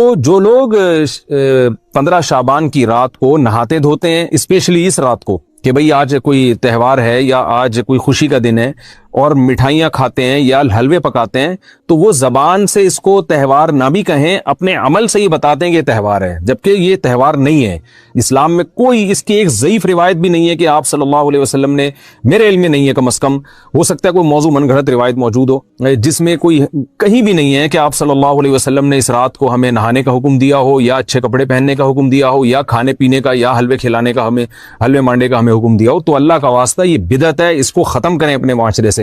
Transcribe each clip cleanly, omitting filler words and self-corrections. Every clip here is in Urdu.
تو جو لوگ 15 شعبان کی رات کو نہاتے دھوتے ہیں، اسپیشلی اس رات کو کہ بھئی آج کوئی تہوار ہے یا آج کوئی خوشی کا دن ہے، اور مٹھائیاں کھاتے ہیں یا حلوے پکاتے ہیں، تو وہ زبان سے اس کو تہوار نہ بھی کہیں، اپنے عمل سے ہی بتاتے ہیں کہ یہ تہوار ہے، جبکہ یہ تہوار نہیں ہے۔ اسلام میں کوئی اس کی ایک ضعیف روایت بھی نہیں ہے کہ آپ صلی اللہ علیہ وسلم نے، میرے علم میں نہیں ہے، کم از کم ہو سکتا ہے کوئی موضوع من گھڑت روایت موجود ہو جس میں کوئی کہیں بھی نہیں ہے کہ آپ صلی اللہ علیہ وسلم نے اس رات کو ہمیں نہانے کا حکم دیا ہو، یا اچھے کپڑے پہننے کا حکم دیا ہو، یا کھانے پینے کا یا حلوے کھلانے کا، ہمیں حلوے مانڈے کا ہمیں حکم دیا ہو۔ تو اللہ کا واسطہ یہ بدعت ہے، اس کو ختم کریں اپنے معاشرے سے۔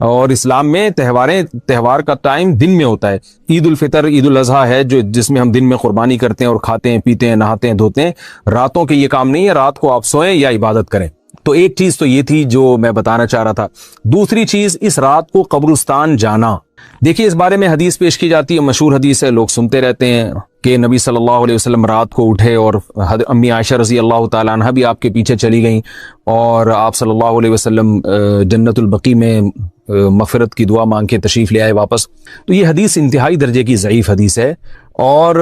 اور اسلام میں تہوار کا ٹائم دن میں ہوتا ہے۔ عید الفطر، عید الاضحیٰ ہے جس میں ہم دن میں قربانی کرتے ہیں اور کھاتے ہیں، پیتے ہیں، نہاتے ہیں، دھوتے ہیں۔ راتوں کے یہ کام نہیں ہے، رات کو آپ سوئیں یا عبادت کریں۔ تو ایک چیز تو یہ تھی جو میں بتانا چاہ رہا تھا۔ دوسری چیز، اس رات کو قبرستان جانا، دیکھیے اس بارے میں حدیث پیش کی جاتی ہے، مشہور حدیث ہے، لوگ سنتے رہتے ہیں کہ نبی صلی اللہ علیہ وسلم رات کو اٹھے اور امی عائشہ رضی اللہ تعالیٰ عنہ بھی آپ کے پیچھے چلی گئیں، اور آپ صلی اللہ علیہ وسلم جنت البقیع میں مغفرت کی دعا مانگ کے تشریف لے آئے واپس۔ تو یہ حدیث انتہائی درجے کی ضعیف حدیث ہے، اور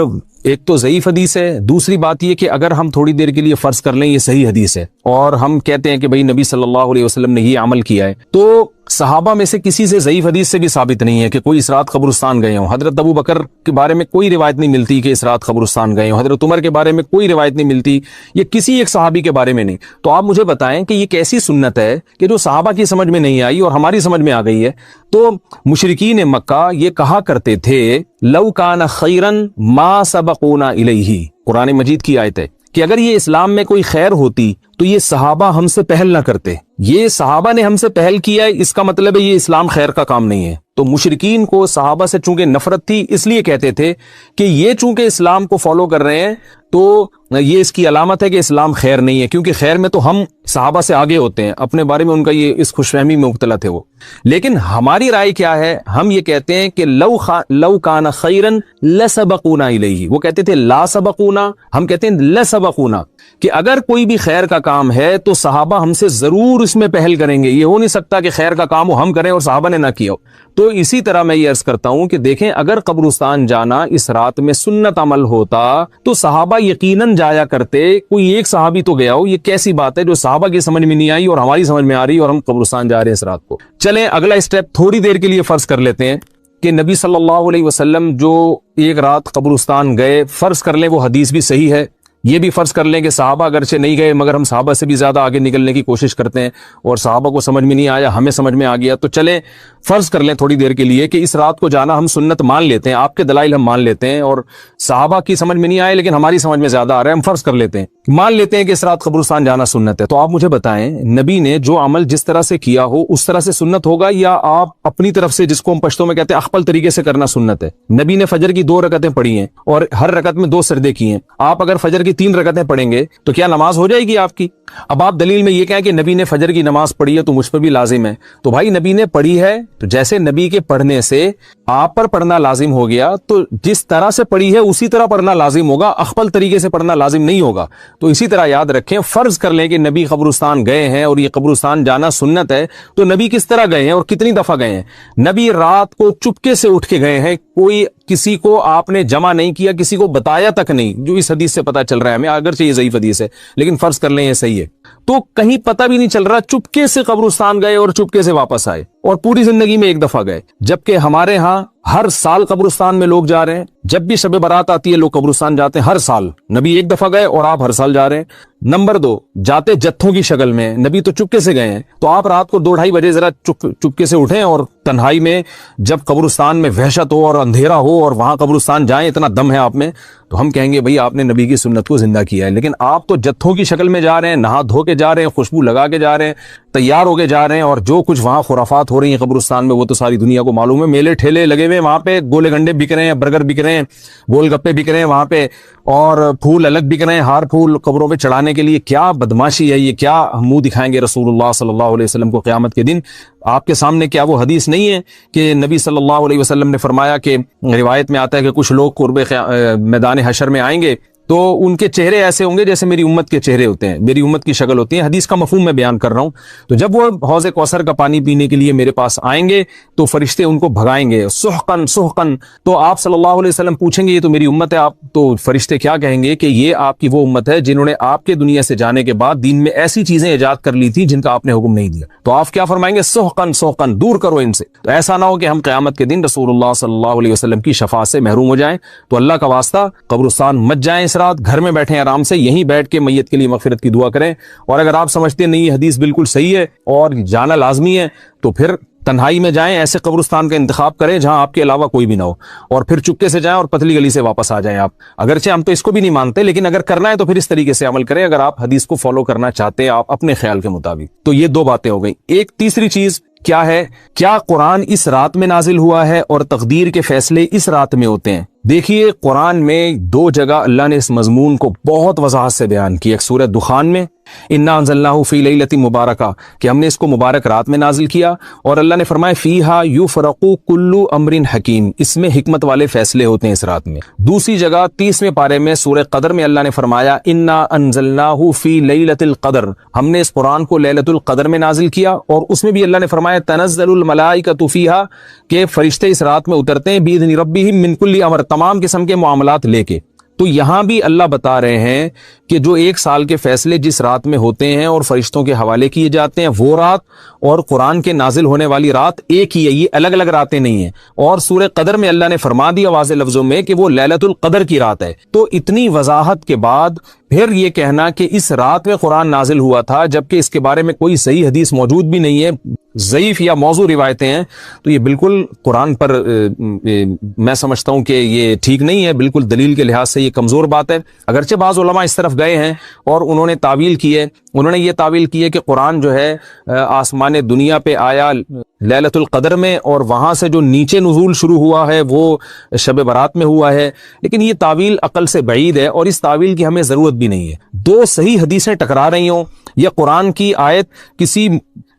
ایک تو ضعیف حدیث ہے، دوسری بات یہ کہ اگر ہم تھوڑی دیر کے لیے فرض کر لیں یہ صحیح حدیث ہے، اور ہم کہتے ہیں کہ بھئی نبی صلی اللہ علیہ وسلم نے یہ عمل کیا ہے، تو صحابہ میں سے کسی سے ضعیف حدیث سے بھی ثابت نہیں ہے کہ کوئی اس رات قبرستان گئے ہوں۔ حضرت ابو بکر کے بارے میں کوئی روایت نہیں ملتی کہ اس رات قبرستان گئے ہوں، حضرت عمر کے بارے میں کوئی روایت نہیں ملتی، یہ کسی ایک صحابی کے بارے میں نہیں۔ تو آپ مجھے بتائیں کہ یہ کیسی سنت ہے کہ جو صحابہ کی سمجھ میں نہیں آئی اور ہماری سمجھ میں آ گئی ہے؟ تو مشرکین مکہ یہ کہا کرتے تھے لو کان خیرن ما سبقونا الیہ، قرآن مجید کی آیت ہے کہ اگر یہ اسلام میں کوئی خیر ہوتی تو یہ صحابہ ہم سے پہل نہ کرتے، یہ صحابہ نے ہم سے پہل کیا ہے، اس کا مطلب ہے یہ اسلام خیر کا کام نہیں ہے۔ تو مشرکین کو صحابہ سے چونکہ نفرت تھی، اس لیے کہتے تھے کہ یہ چونکہ اسلام کو فالو کر رہے ہیں تو یہ اس کی علامت ہے کہ اسلام خیر نہیں ہے، کیونکہ خیر میں تو ہم صحابہ سے آگے ہوتے ہیں، اپنے بارے میں ان کا یہ اس خوش فہمی میں مبتلا تھے وہ۔ لیکن ہماری رائے کیا ہے؟ ہم یہ کہتے ہیں کہ لو کان خیرن لسبقونا الیہ، وہ کہتے تھے لا سبقونا، ہم کہتے ہیں لسبقونا، کہ اگر کوئی بھی خیر کا کام ہے تو صحابہ ہم سے ضرور اس میں پہل کریں گے، یہ ہو نہیں سکتا کہ خیر کا کام ہم کریں اور صحابہ نے نہ کیا ہو۔ تو اسی طرح میں یہ عرض کرتا ہوں کہ دیکھیں اگر قبرستان جانا اس رات میں سنت عمل ہوتا تو صحابہ یقیناً جایا کرتے، کوئی ایک صحابی تو گیا ہو۔ یہ کیسی بات ہے جو صحابہ کی سمجھ میں نہیں آئی اور ہماری سمجھ میں آ رہی اور ہم قبرستان جا رہے ہیں اس رات کو؟ چلیں اگلا اسٹیپ تھوڑی دیر کے لیے فرض کر لیتے ہیں کہ نبی صلی اللہ علیہ وسلم جو ایک رات قبرستان گئے، فرض کر لیں وہ حدیث بھی صحیح ہے، یہ بھی فرض کر لیں کہ صحابہ اگرچہ نہیں گئے مگر ہم صحابہ سے بھی زیادہ آگے نکلنے کی کوشش کرتے ہیں اور صحابہ کو سمجھ میں نہیں آیا، ہمیں سمجھ میں آ گیا، تو چلیں فرض کر لیں تھوڑی دیر کے لیے کہ اس رات کو جانا ہم سنت مان لیتے ہیں، آپ کے دلائل ہم مان لیتے ہیں اور صحابہ کی سمجھ میں نہیں آئے لیکن ہماری سمجھ میں زیادہ آ رہا ہے، ہم فرض کر لیتے ہیں، مان لیتے ہیں کہ اس رات قبرستان جانا سنت ہے۔ تو آپ مجھے بتائیں نبی نے جو عمل جس طرح سے کیا ہو اس طرح سے سنت ہوگا، یا آپ اپنی طرف سے جس کو ہم پشتوں میں کہتے ہیں اخپل طریقے سے کرنا سنت ہے؟ نبی نے فجر کی 2 رکعتیں پڑھی ہیں اور ہر رکعت میں 2 سجدے کیے ہیں، آپ اگر فجر کی 3 رکعتیں پڑھیں گے تو کیا نماز ہو جائے گی آپ کی؟ اب آپ دلیل میں یہ کہیں کہ نبی نے فجر کی نماز پڑھی ہے تو مجھ پر بھی لازم ہے، تو بھائی نبی نے پڑھی ہے تو جیسے نبی کے پڑھنے سے آپ پر پڑھنا لازم ہو گیا تو جس طرح سے پڑھی ہے اسی طرح پڑھنا لازم ہوگا، اخپل طریقے سے پڑھنا لازم نہیں ہوگا۔ تو اسی طرح یاد رکھیں، فرض کر لیں کہ نبی قبرستان گئے ہیں اور یہ قبرستان جانا سنت ہے، تو نبی کس طرح گئے ہیں اور کتنی دفعہ گئے ہیں؟ نبی رات کو چپکے سے اٹھ کے گئے ہیں، کوئی کسی کو آپ نے جمع نہیں کیا، کسی کو بتایا تک نہیں، جو اس حدیث سے پتہ چل رہا ہے ہمیں، اگرچہ یہ ضعیف حدیث ہے لیکن فرض کر لیں یہ صحیح ہے، تو کہیں پتہ بھی نہیں چل رہا، چپکے سے قبرستان گئے اور چپکے سے واپس آئے، اور پوری زندگی میں ایک دفعہ گئے، جبکہ ہمارے ہاں ہر سال قبرستان میں لوگ جا رہے ہیں، جب بھی شب برات آتی ہے لوگ قبرستان جاتے ہیں ہر سال، نبی ایک دفعہ گئے اور آپ ہر سال جا رہے ہیں۔ نمبر 2، جاتے جتھوں کی شکل میں، نبی تو چپکے سے گئے ہیں، تو آپ رات کو 2-2:30 بجے ذرا چپکے سے اٹھیں اور تنہائی میں جب قبرستان میں وحشت ہو اور اندھیرا ہو اور وہاں قبرستان جائیں، اتنا دم ہے آپ میں، تو ہم کہیں گے بھئی آپ نے نبی کی سنت کو زندہ کیا ہے۔ لیکن آپ تو جتھوں کی شکل میں جا رہے ہیں، نہا دھو کے جا رہے ہیں، خوشبو لگا کے جا رہے ہیں، تیار ہو کے جا رہے ہیں، اور جو کچھ وہاں خرافات ہو رہی ہیں قبرستان میں وہ تو ساری دنیا کو معلوم ہے، میلے ٹھیلے لگے ہوئے، وہاں پہ گولے گنڈے بک رہے ہیں، برگر بک رہے ہیں، گول گپے بک رہے ہیں وہاں پہ، اور پھول الگ بک رہے ہیں، ہار پھول قبروں پہ چڑھانے کے لیے۔ کیا بدماشی ہے یہ، کیا منہ دکھائیں گے رسول اللہ صلی اللہ علیہ وسلم کو قیامت کے دن؟ آپ کے سامنے کیا وہ حدیث نہیں ہے کہ نبی صلی اللہ علیہ وسلم نے فرمایا کہ روایت میں آتا ہے کہ کچھ لوگ قرب میدان حشر میں آئیں گے تو ان کے چہرے ایسے ہوں گے جیسے میری امت کے چہرے ہوتے ہیں، میری امت کی شکل ہوتی ہے. حدیث کا مفہوم میں بیان کر رہا ہوں. تو جب وہ حوض کوثر کا پانی پینے کے لیے میرے پاس آئیں گے تو فرشتے ان کو بھگائیں گے، سحقن سحقن. تو آپ صلی اللہ علیہ وسلم پوچھیں گے یہ تو میری امت ہے، آپ تو فرشتے کیا کہیں گے کہ یہ آپ کی وہ امت ہے جنہوں نے آپ کے دنیا سے جانے کے بعد دین میں ایسی چیزیں ایجاد کر لی تھی جن کا آپ نے حکم نہیں دیا. تو آپ کیا فرمائیں گے؟ سحقن سحقن، دور کرو ان سے. تو ایسا نہ ہو کہ ہم قیامت کے دن رسول اللہ صلی اللہ علیہ وسلم کی شفاعت سے محروم ہو جائیں. تو اللہ کا واسطہ قبرستان مت جائیں اس رات، گھر میں بیٹھیں آرام سے، یہیں بیٹھ کے میت کے لیے مغفرت کی دعا کریں. اور اگر آپ سمجھتے ہیں نہیں یہ حدیث بالکل صحیح ہے اور جانا لازمی ہے تو پھر تنہائی میں جائیں، ایسے قبرستان کا انتخاب کریں جہاں آپ کے علاوہ کوئی بھی نہ ہو، اور پھر چپکے سے جائیں اور پتلی گلی سے واپس آ جائیں. آپ اگرچہ ہم تو اس کو بھی نہیں مانتے، لیکن اگر کرنا ہے تو پھر اس طریقے سے عمل کریں اگر آپ حدیث کو فالو کرنا چاہتے ہیں آپ اپنے خیال کے مطابق. تو یہ دو باتیں ہو گئیں. ایک تیسری چیز کیا ہے؟ کیا قرآن اس رات میں نازل ہوا ہے اور تقدیر کے فیصلے اس رات میں ہوتے ہیں؟ دیکھیے قرآن میں دو جگہ اللہ نے اس مضمون کو بہت وضاحت سے بیان کیا. ایک سورہ دخان میں انا انزلناہ فی لیلۃ مبارکہ کہ ہم نے اس کو مبارک رات میں نازل کیا، اور اللہ نے فرمایا فیہا یفرق کل امر حکیم، اس میں حکمت والے فیصلے ہوتے ہیں اس رات میں. دوسری جگہ 30ویں پارے میں سورہ قدر میں اللہ نے فرمایا انا انزلناہ فی لیلۃ القدر، ہم نے اس قرآن کو لیلۃ القدر میں نازل کیا. اور اس میں بھی اللہ نے فرمایا تنزل الملائکۃ فیہا کہ فرشتے اس رات میں اترتے ہیں باذن ربہم من کل امر، تمام قسم کے معاملات لے کے. تو یہاں بھی اللہ بتا رہے ہیں کہ جو ایک سال کے فیصلے جس رات میں ہوتے ہیں اور فرشتوں کے حوالے کیے جاتے ہیں وہ رات اور قرآن کے نازل ہونے والی رات ایک ہی ہے، یہ الگ الگ راتیں نہیں ہیں. اور سورہ قدر میں اللہ نے فرما دیا واضح لفظوں میں کہ وہ لیلۃ القدر کی رات ہے. تو اتنی وضاحت کے بعد پھر یہ کہنا کہ اس رات میں قرآن نازل ہوا تھا جبکہ اس کے بارے میں کوئی صحیح حدیث موجود بھی نہیں ہے، ضعیف یا موضوع روایتیں ہیں، تو یہ بالکل قرآن پر میں سمجھتا ہوں کہ یہ ٹھیک نہیں ہے، بالکل دلیل کے لحاظ سے یہ کمزور بات ہے. اگرچہ بعض علماء اس طرف گئے ہیں اور انہوں نے تعویل کی ہے، انہوں نے یہ تعویل کی ہے کہ قرآن جو ہے آسمان دنیا پہ آیا لیلۃ القدر میں اور وہاں سے جو نیچے نزول شروع ہوا ہے وہ شب برات میں ہوا ہے. لیکن یہ تعویل عقل سے بعید ہے اور اس تعویل کی ہمیں ضرورت بھی نہیں ہے. دو صحیح حدیثیں ٹکرا رہی ہوں یا قرآن کی آیت کسی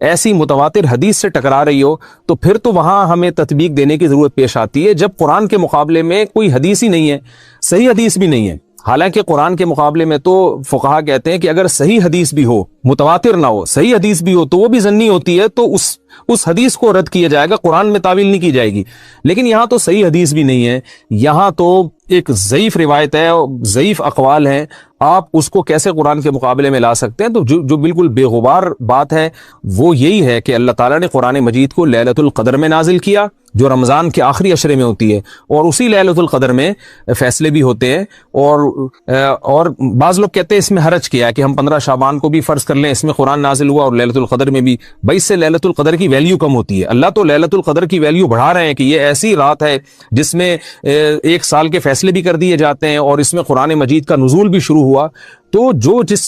ایسی متواتر حدیث سے ٹکرا رہی ہو تو پھر تو وہاں ہمیں تطبیق دینے کی ضرورت پیش آتی ہے، جب قرآن کے مقابلے میں کوئی حدیث ہی نہیں ہے، صحیح حدیث بھی نہیں ہے. حالانکہ قرآن کے مقابلے میں تو فقہا کہتے ہیں کہ اگر صحیح حدیث بھی ہو، متواتر نہ ہو، صحیح حدیث بھی ہو تو وہ بھی ظنی ہوتی ہے، تو اس حدیث کو رد کیا جائے گا، قرآن میں تعویل نہیں کی جائے گی. لیکن یہاں تو صحیح حدیث بھی نہیں ہے، یہاں تو ایک ضعیف روایت ہے، ضعیف اقوال ہیں، آپ اس کو کیسے قرآن کے مقابلے میں لا سکتے ہیں؟ تو جو بالکل بے غبار بات ہے وہ یہی ہے کہ اللہ تعالیٰ نے قرآن مجید کو لیلۃ القدر میں نازل کیا جو رمضان کے آخری عشرے میں ہوتی ہے، اور اسی لیلۃ القدر میں فیصلے بھی ہوتے ہیں. اور بعض لوگ کہتے ہیں اس میں حرج کیا ہے کہ ہم 15 شعبان کو بھی فرض کر لیں، اس میں قرآن نازل ہوا اور لیلۃ القدر میں بھی. بھائی اس سے لیلۃ القدر کی ویلیو کم ہوتی ہے. اللہ تو لیلۃ القدر کی ویلیو بڑھا رہے ہیں کہ یہ ایسی رات ہے جس میں ایک سال کے فیصلے بھی کر دیے جاتے ہیں اور اس میں قرآن مجید کا نزول بھی شروع ہوا. تو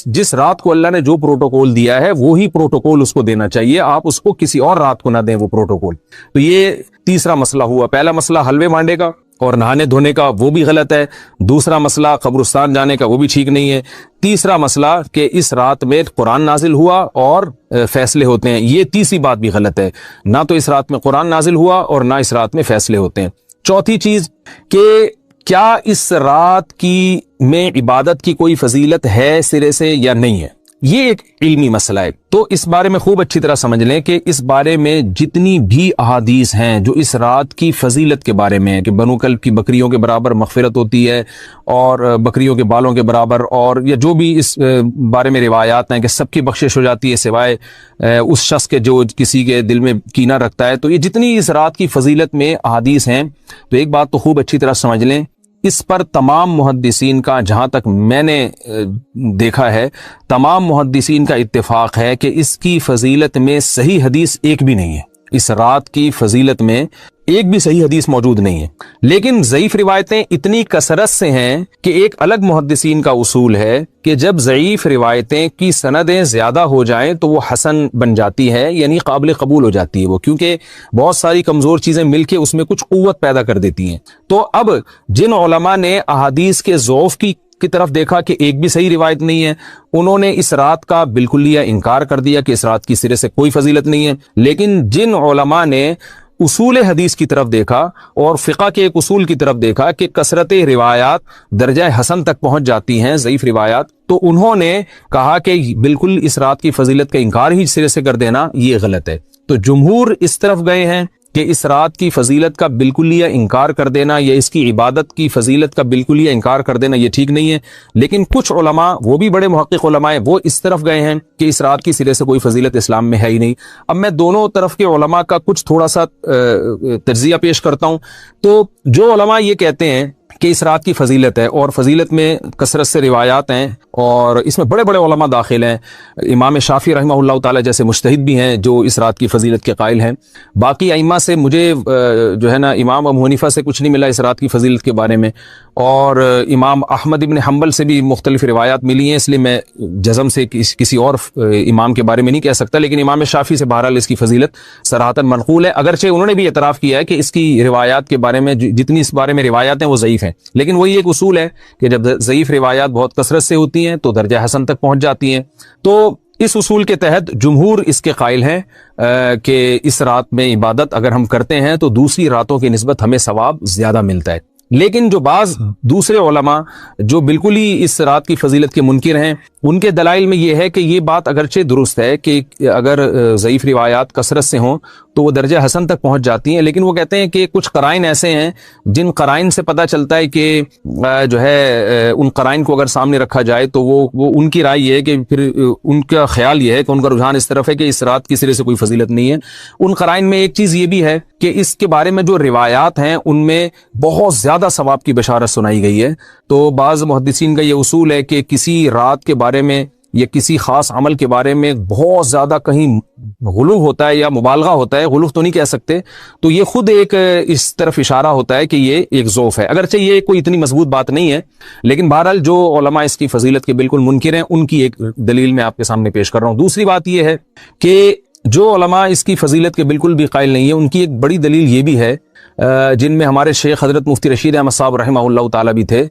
جس رات کو اللہ نے جو پروٹوکول دیا ہے وہی پروٹوکول اس کو دینا چاہیے، آپ اس کو کسی اور رات کو نہ دیں وہ پروٹوکول. تو یہ تیسرا مسئلہ ہوا. پہلا مسئلہ حلوے مانڈے کا اور نہانے دھونے کا، وہ بھی غلط ہے. دوسرا مسئلہ قبرستان جانے کا، وہ بھی ٹھیک نہیں ہے. تیسرا مسئلہ کہ اس رات میں قرآن نازل ہوا اور فیصلے ہوتے ہیں، یہ تیسری بات بھی غلط ہے. نہ تو اس رات میں قرآن نازل ہوا اور نہ اس رات میں فیصلے ہوتے ہیں. چوتھی چیز کہ کیا اس رات کی میں عبادت کی کوئی فضیلت ہے سرے سے یا نہیں ہے، یہ ایک علمی مسئلہ ہے. تو اس بارے میں خوب اچھی طرح سمجھ لیں کہ اس بارے میں جتنی بھی احادیث ہیں جو اس رات کی فضیلت کے بارے میں ہے کہ بنو کلب کی بکریوں کے برابر مغفرت ہوتی ہے اور بکریوں کے بالوں کے برابر، اور یا جو بھی اس بارے میں روایات ہیں کہ سب کی بخشش ہو جاتی ہے سوائے اس شخص کے جو کسی کے دل میں کینہ رکھتا ہے. تو یہ جتنی اس رات کی فضیلت میں احادیث ہیں تو ایک بات تو خوب اچھی طرح سمجھ لیں، اس پر تمام محدثین کا، جہاں تک میں نے دیکھا ہے، تمام محدثین کا اتفاق ہے کہ اس کی فضیلت میں صحیح حدیث ایک بھی نہیں ہے. اس رات کی فضیلت میں ایک بھی صحیح حدیث موجود نہیں ہے. لیکن ضعیف روایتیں اتنی کثرت سے ہیں کہ ایک الگ محدثین کا اصول ہے کہ جب ضعیف روایتیں کی سندیں زیادہ ہو جائیں تو وہ حسن بن جاتی ہے، یعنی قابل قبول ہو جاتی ہے وہ، کیونکہ بہت ساری کمزور چیزیں مل کے اس میں کچھ قوت پیدا کر دیتی ہیں. تو اب جن علماء نے احادیث کے ضعف کی طرف دیکھا کہ ایک بھی صحیح روایت نہیں ہے، انہوں نے اس رات کا بالکل انکار کر دیا کہ اس رات کی سرے سے کوئی فضیلت نہیں ہے. لیکن جن علماء نے اصول حدیث کی طرف دیکھا اور فقہ کے ایک اصول کی طرف دیکھا کہ کثرت روایات درجہ حسن تک پہنچ جاتی ہیں، ضعیف روایات، تو انہوں نے کہا کہ بالکل اس رات کی فضیلت کا انکار ہی سرے سے کر دینا یہ غلط ہے۔ تو جمہور اس طرف گئے ہیں کہ اس رات کی فضیلت کا بالکل یا انکار کر دینا یا اس کی عبادت کی فضیلت کا بالکل یا انکار کر دینا یہ ٹھیک نہیں ہے، لیکن کچھ علماء، وہ بھی بڑے محقق علماء ہیں، وہ اس طرف گئے ہیں کہ اس رات کی سرے سے کوئی فضیلت اسلام میں ہے ہی نہیں۔ اب میں دونوں طرف کے علماء کا کچھ تھوڑا سا تجزیہ پیش کرتا ہوں۔ تو جو علماء یہ کہتے ہیں کہ اس رات کی فضیلت ہے اور فضیلت میں کثرت سے روایات ہیں اور اس میں بڑے بڑے علماء داخل ہیں، امام شافعی رحمہ اللہ تعالی جیسے مجتہد بھی ہیں جو اس رات کی فضیلت کے قائل ہیں۔ باقی ائمہ سے مجھے جو ہے نا امام ابو حنیفہ سے کچھ نہیں ملا اس رات کی فضیلت کے بارے میں، اور امام احمد ابن حنبل سے بھی مختلف روایات ملی ہیں، اس لیے میں جزم سے کسی اور امام کے بارے میں نہیں کہہ سکتا، لیکن امام شافعی سے بہرحال اس کی فضیلت صراحتاً منقول ہے، اگرچہ انہوں نے بھی اعتراف کیا ہے کہ اس کی روایات کے بارے میں جتنی اس بارے میں روایات ہیں وہ ضعیف ہیں، لیکن وہی ایک اصول ہے کہ جب ضعیف روایات بہت کثرت سے ہوتی ہیں تو درجہ حسن تک پہنچ جاتی ہیں۔ تو اس اصول کے تحت جمہور اس کے قائل ہیں کہ اس رات میں عبادت اگر ہم کرتے ہیں تو دوسری راتوں کی نسبت ہمیں ثواب زیادہ ملتا ہے۔ لیکن جو بعض دوسرے علماء جو بالکل ہی اس رات کی فضیلت کے منکر ہیں، ان کے دلائل میں یہ ہے کہ یہ بات اگرچہ درست ہے کہ اگر ضعیف روایات کثرت سے ہوں تو وہ درجہ حسن تک پہنچ جاتی ہیں، لیکن وہ کہتے ہیں کہ کچھ قرائن ایسے ہیں جن قرائن سے پتہ چلتا ہے کہ جو ہے ان قرائن کو اگر سامنے رکھا جائے تو وہ ان کی رائے یہ ہے کہ پھر ان کا خیال یہ ہے کہ ان کا رجحان اس طرف ہے کہ اس رات کی سرے سے کوئی فضیلت نہیں ہے۔ ان قرائن میں ایک چیز یہ بھی ہے کہ اس کے بارے میں جو روایات ہیں ان میں بہت زیادہ ثواب کی بشارت سنائی گئی ہے۔ تو بعض محدثین کا یہ اصول ہے کہ کسی رات کے بارے میں یا کسی خاص عمل کے بارے میں بہت زیادہ کہیں غلو ہوتا ہے یا مبالغہ ہوتا ہے، غلو تو نہیں کہہ سکتے، تو یہ خود ایک اس طرف اشارہ ہوتا ہے کہ یہ ایک ذوف ہے، اگرچہ یہ کوئی اتنی مضبوط بات نہیں ہے، لیکن بہرحال جو علماء اس کی فضیلت کے بالکل منکر ہیں ان کی ایک دلیل میں آپ کے سامنے پیش کر رہا ہوں۔ دوسری بات یہ ہے کہ جو علماء اس کی فضیلت کے بالکل بھی قائل نہیں ہیں ان کی ایک بڑی دلیل یہ بھی ہے، جن میں ہمارے شیخ حضرت مفتی رشید احمد صاحب رحمہ اللہ تعالی بھی تھے،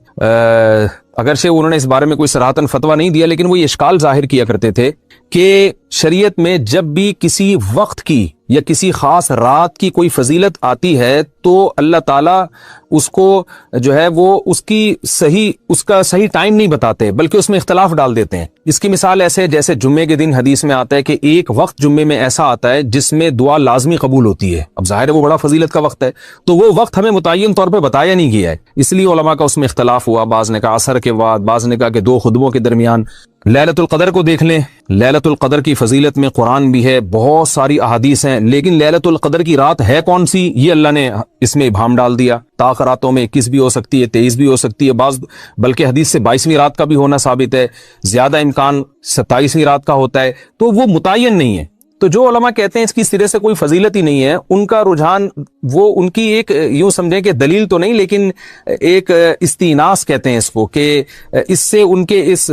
اگرچہ انہوں نے اس بارے میں کوئی صراحتاً فتویٰ نہیں دیا، لیکن وہ یہ اشکال ظاہر کیا کرتے تھے کہ شریعت میں جب بھی کسی وقت کی یا کسی خاص رات کی کوئی فضیلت آتی ہے تو اللہ تعالیٰ اس کو جو ہے وہ اس کا صحیح ٹائم نہیں بتاتے بلکہ اس میں اختلاف ڈال دیتے ہیں۔ اس کی مثال ایسے جیسے جمعے کے دن حدیث میں آتا ہے کہ ایک وقت جمعے میں ایسا آتا ہے جس میں دعا لازمی قبول ہوتی ہے، اب ظاہر ہے وہ بڑا فضیلت کا وقت ہے، تو وہ وقت ہمیں متعین طور پہ بتایا نہیں گیا ہے، اس لیے علماء کا اس میں اختلاف ہوا، بعض نے کہا عصر کے بعد، بعض نے کہا کہ 2 خطبوں کے درمیان۔ لیلۃ القدر کو دیکھ لیں، لیلۃ القدر کی فضیلت میں قرآن بھی ہے، بہت ساری احادیث ہیں، لیکن لیلۃ القدر کی رات ہے کون سی یہ اللہ نے اس میں ابہام ڈال دیا۔ طاق راتوں میں 21 بھی ہو سکتی ہے، 23 بھی ہو سکتی ہے، بعض بلکہ حدیث سے 22ویں رات کا بھی ہونا ثابت ہے، زیادہ امکان 27ویں رات کا ہوتا ہے، تو وہ متعین نہیں ہے۔ تو جو علماء کہتے ہیں اس کی سرے سے کوئی فضیلت ہی نہیں ہے، ان کا رجحان وہ ان کی ایک یوں سمجھیں کہ دلیل تو نہیں لیکن ایک استئناس کہتے ہیں اس کو، کہ اس سے ان کے اس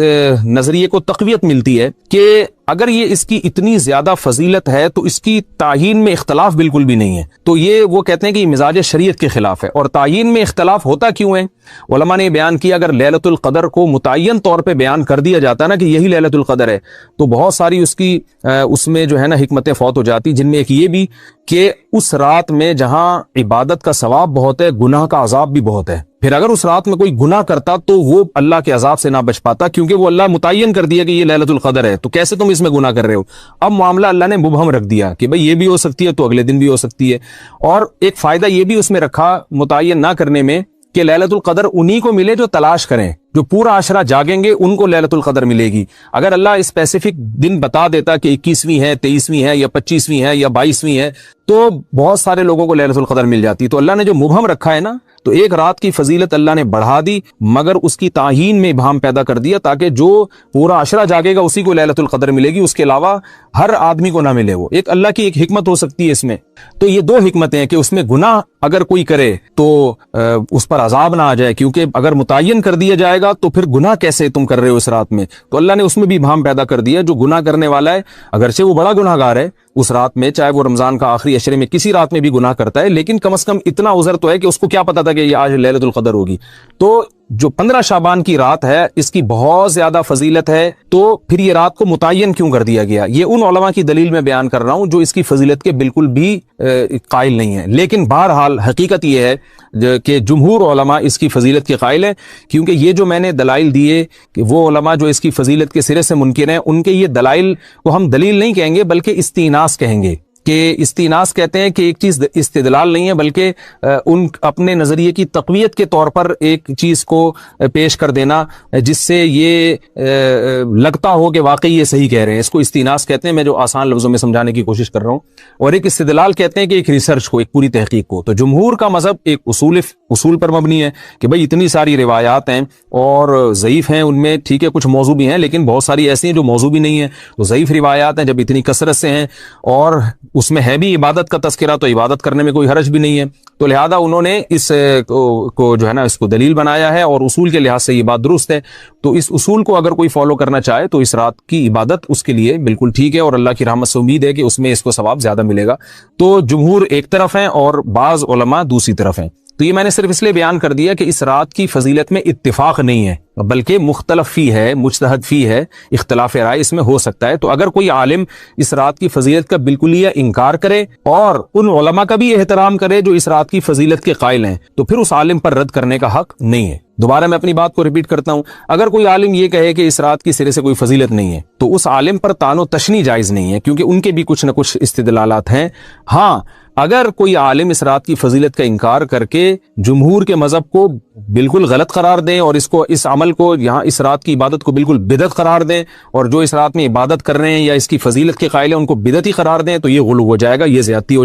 نظریے کو تقویت ملتی ہے کہ اگر یہ اس کی اتنی زیادہ فضیلت ہے تو اس کی تعیین میں اختلاف بالکل بھی نہیں ہے، تو یہ وہ کہتے ہیں کہ یہ مزاج شریعت کے خلاف ہے۔ اور تعیین میں اختلاف ہوتا کیوں ہے؟ علماء نے بیان کیا اگر لیلۃ القدر کو متعین طور پہ بیان کر دیا جاتا نا کہ یہی لیلۃ القدر ہے تو بہت ساری اس میں جو ہے نا حکمتیں فوت ہو جاتی، جن میں ایک یہ بھی کہ اس رات میں جہاں عبادت کا ثواب بہت ہے گناہ کا عذاب بھی بہت ہے، پھر اگر اس رات میں کوئی گناہ کرتا تو وہ اللہ کے عذاب سے نہ بچ پاتا، کیونکہ وہ اللہ متعین کر دیا کہ یہ لیلۃ القدر ہے، تو کیسے تم اس میں گناہ کر رہے ہو؟ اب معاملہ اللہ نے مبہم رکھ دیا کہ بھئی یہ بھی ہو سکتی ہے تو اگلے دن بھی ہو سکتی ہے۔ اور ایک فائدہ یہ بھی اس میں رکھا متعین نہ کرنے میں کہ لیلۃ القدر انہی کو ملے جو تلاش کریں، جو پورا عشرہ جاگیں گے ان کو لیلۃ القدر ملے گی۔ اگر اللہ اسپیسیفک دن بتا دیتا کہ 21ویں ہے، 23ویں ہے یا 25ویں ہے یا 22ویں ہے تو بہت سارے لوگوں کو لیلۃ القدر مل جاتی، تو اللہ نے جو مبہم رکھا ہے نا، تو ایک رات کی فضیلت اللہ نے بڑھا دی مگر اس کی تعیین میں ابہام پیدا کر دیا تاکہ جو پورا عشرہ جاگے گا اسی کو لیلۃ القدر ملے گی، اس کے علاوہ ہر آدمی کو نہ ملے۔ وہ ایک اللہ کی ایک حکمت ہو سکتی ہے اس میں۔ تو یہ 2 حکمتیں ہیں کہ اس میں گناہ اگر کوئی کرے تو اس پر عذاب نہ آ جائے، کیونکہ اگر متعین کر دیا جائے گا تو پھر گناہ کیسے تم کر رہے ہو اس رات میں، تو اللہ نے اس میں بھی ابہام پیدا کر دیا۔ جو گناہ کرنے والا ہے اگرچہ وہ بڑا گناہ گار ہے اس رات میں، چاہے وہ رمضان کا آخری عشرے میں کسی رات میں بھی گناہ کرتا ہے، لیکن کم از کم اتنا عذر تو ہے کہ اس کو کیا پتا تھا کہ یہ آج لیلۃ القدر ہوگی۔ تو جو 15 شعبان کی رات ہے اس کی بہت زیادہ فضیلت ہے، تو پھر یہ رات کو متعین کیوں کر دیا گیا؟ یہ ان علماء کی دلیل میں بیان کر رہا ہوں جو اس کی فضیلت کے بالکل بھی قائل نہیں ہیں، لیکن بہرحال حقیقت یہ ہے کہ جمہور علماء اس کی فضیلت کے قائل ہیں، کیونکہ یہ جو میں نے دلائل دیے کہ وہ علماء جو اس کی فضیلت کے سرے سے منکر ہیں، ان کے یہ دلائل کو ہم دلیل نہیں کہیں گے بلکہ استیناس کہیں گے، کہ استیناس کہتے ہیں کہ ایک چیز استدلال نہیں ہے بلکہ ان اپنے نظریے کی تقویت کے طور پر ایک چیز کو پیش کر دینا جس سے یہ لگتا ہو کہ واقعی یہ صحیح کہہ رہے ہیں، اس کو استیناس کہتے ہیں، میں جو آسان لفظوں میں سمجھانے کی کوشش کر رہا ہوں، اور ایک استدلال کہتے ہیں کہ ایک ریسرچ کو، ایک پوری تحقیق کو۔ تو جمہور کا مذہب ایک اصول پر مبنی ہے کہ بھئی اتنی ساری روایات ہیں اور ضعیف ہیں، ان میں ٹھیک ہے کچھ موضوع بھی ہیں لیکن بہت ساری ایسی ہیں جو موضوع بھی نہیں ہیں، تو ضعیف روایات ہیں جب اتنی کثرت سے ہیں اور اس میں ہے بھی عبادت کا تذکرہ، تو عبادت کرنے میں کوئی حرج بھی نہیں ہے، تو لہذا انہوں نے اس کو جو ہے نا اس کو دلیل بنایا ہے، اور اصول کے لحاظ سے یہ بات درست ہے۔ تو اس اصول کو اگر کوئی فالو کرنا چاہے تو اس رات کی عبادت اس کے لیے بالکل ٹھیک ہے، اور اللہ کی رحمت سے امید ہے کہ اس میں اس کو ثواب زیادہ ملے گا۔ تو جمہور ایک طرف ہیں اور بعض علماء دوسری طرف ہیں۔ تو یہ میں نے صرف اس لیے بیان کر دیا کہ اس رات کی فضیلت میں اتفاق نہیں ہے بلکہ مختلف فی ہے، مجتہد فی ہے، اختلاف رائے اس میں ہو سکتا ہے۔ تو اگر کوئی عالم اس رات کی فضیلت کا بالکل ہی انکار کرے اور ان علماء کا بھی احترام کرے جو اس رات کی فضیلت کے قائل ہیں، تو پھر اس عالم پر رد کرنے کا حق نہیں ہے۔ دوبارہ میں اپنی بات کو ریپیٹ کرتا ہوں، اگر کوئی عالم یہ کہے کہ اس رات کی سرے سے کوئی فضیلت نہیں ہے تو اس عالم پر طعن و تشنیع جائز نہیں ہے، کیونکہ ان کے بھی کچھ نہ کچھ استدلالات ہیں۔ ہاں، اگر کوئی عالم اس رات کی فضیلت کا انکار کر کے جمہور کے مذہب کو بالکل غلط قرار دیں اور اس عمل کو، یہاں اس رات کی عبادت کو بالکل بدعت قرار دیں، اور جو اس رات میں عبادت کر رہے ہیں یا اس کی فضیلت کے قائل ہیں ان کو بدعتی قرار دیں، تو یہ غلو ہو جائے گا، یہ زیادتی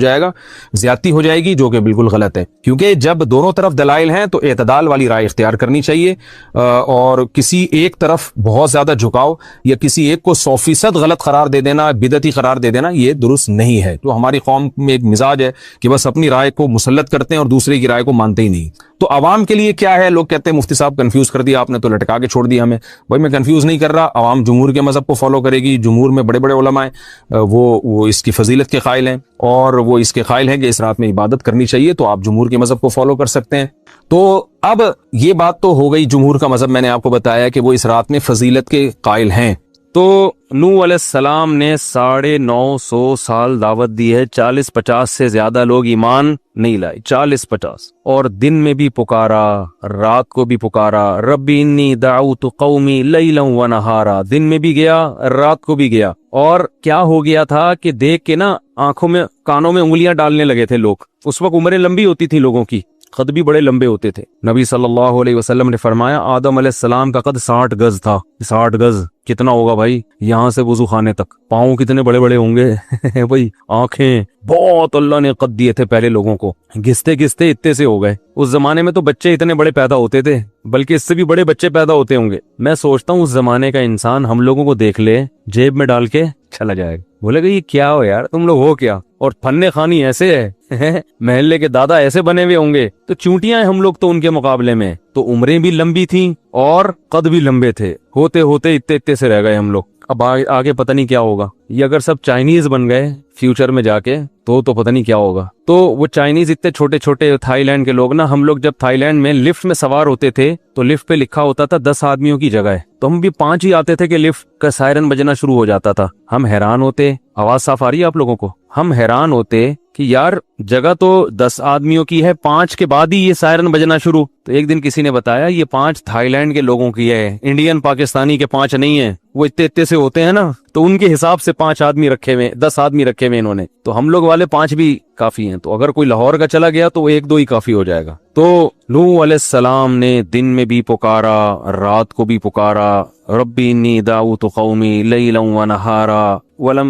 ہو جائے گی، جو کہ بالکل غلط ہے۔ کیونکہ جب دونوں طرف دلائل ہیں تو اعتدال والی رائے اختیار کرنی چاہیے، اور کسی ایک طرف بہت زیادہ جھکاؤ یا کسی ایک کو 100% غلط قرار دے دینا، بدعتی قرار دے دینا، یہ درست نہیں ہے۔ تو ہماری قوم میں ایک مزاج ہے کہ بس اپنی رائے کو مسلط کرتے ہیں اور دوسرے کی رائے کو مانتے ہی نہیں۔ تو عوام کے لیے کیا ہے؟ لوگ کہتے ہیں مفتی صاحب کنفیوز کر دیا آپ نے، تو لٹکا کے چھوڑ دیا ہمیں۔ بھائی میں کنفیوز نہیں کر رہا، عوام جمہور کے مذہب کو فالو کرے گی، جمہور میں بڑے بڑے علماء ہیں، وہ اس کی فضیلت کے قائل ہیں اور وہ اس کے قائل ہیں کہ اس رات میں عبادت کرنی چاہیے، تو آپ جمہور کے مذہب کو فالو کر سکتے ہیں۔ تو اب یہ بات تو ہو گئی جمہور کا مذہب، میں نے آپ کو بتایا کہ وہ اس رات میں فضیلت کے قائل ہیں۔ تو نوح علیہ السلام نے 950 سال دعوت دی ہے، 40-50 سے زیادہ لوگ ایمان نہیں لائے، 40-50، اور دن میں بھی پکارا، رات کو بھی پکارا، ربی انی دعوت قومی لیلا ونہارا، دن میں بھی گیا، رات کو بھی گیا۔ اور کیا ہو گیا تھا کہ دیکھ کے نا آنکھوں میں، کانوں میں انگلیاں ڈالنے لگے تھے لوگ۔ اس وقت عمریں لمبی ہوتی تھی لوگوں کی، قد بھی بڑے لمبے ہوتے تھے۔ نبی صلی اللہ علیہ وسلم نے فرمایا آدم علیہ السلام کا قد 60 گز تھا۔ 60 گز کتنا ہوگا بھائی؟ یہاں سے وضو خانے تک پاؤں کتنے بڑے بڑے ہوں گے بھائی، آنکھیں بہت اللہ نے قد دیے تھے پہلے لوگوں کو، گھستے گھستے اتنے سے ہو گئے۔ اس زمانے میں تو بچے اتنے بڑے پیدا ہوتے تھے، بلکہ اس سے بھی بڑے بچے پیدا ہوتے ہوں گے۔ میں سوچتا ہوں اس زمانے کا انسان ہم لوگوں کو دیکھ لے، جیب میں ڈال کے چلا جائے گا، بولے گا یہ کیا ہو یار، تم لوگ ہو کیا؟ اور فن خانی ایسے ہے محلے کے دادا ایسے بنے ہوئے ہوں گے، تو چونٹیاں ہیں ہم لوگ تو ان کے مقابلے میں۔ تو عمریں بھی لمبی تھیں اور قد بھی لمبے تھے، ہوتے ہوتے اتنے سے رہ گئے ہم لوگ۔ اب آگے پتہ نہیں کیا ہوگا، یہ اگر سب چائنیز بن گئے فیوچر میں جا کے تو پتہ نہیں کیا ہوگا۔ تو وہ چائنیز اتنے چھوٹے چھوٹے تھائی لینڈ کے لوگ نا، ہم لوگ جب تھائی لینڈ میں لفٹ میں سوار ہوتے تھے تو لفٹ پہ لکھا ہوتا تھا 10 آدمیوں کی جگہ ہے، تو ہم بھی 5 ہی آتے تھے کہ لفٹ کا سائرن بجنا شروع ہو جاتا تھا۔ ہم حیران ہوتے، آواز صاف آ رہی ہے آپ لوگوں کو؟ ہم حیران ہوتے کہ یار جگہ تو 10 آدمیوں کی ہے، 5 کے بعد ہی یہ سائرن بجنا شروع۔ تو ایک دن کسی نے بتایا یہ 5 تھائی لینڈ کے لوگوں کی ہے، انڈین پاکستانی کے 5 نہیں ہیں، وہ اتنے سے ہوتے ہیں نا، تو ان کے حساب سے 5 آدمی رکھے ہوئے، 10 آدمی رکھے ہوئے انہوں نے، تو ہم لوگ والے 5 بھی کافی ہیں۔ تو اگر کوئی لاہور کا چلا گیا تو 1-2 ہی کافی ہو جائے گا۔ تو نوح علیہ السلام نے دن میں بھی پکارا، رات کو بھی پکارا، ربی انی دعوت قومی لیلا ونہارا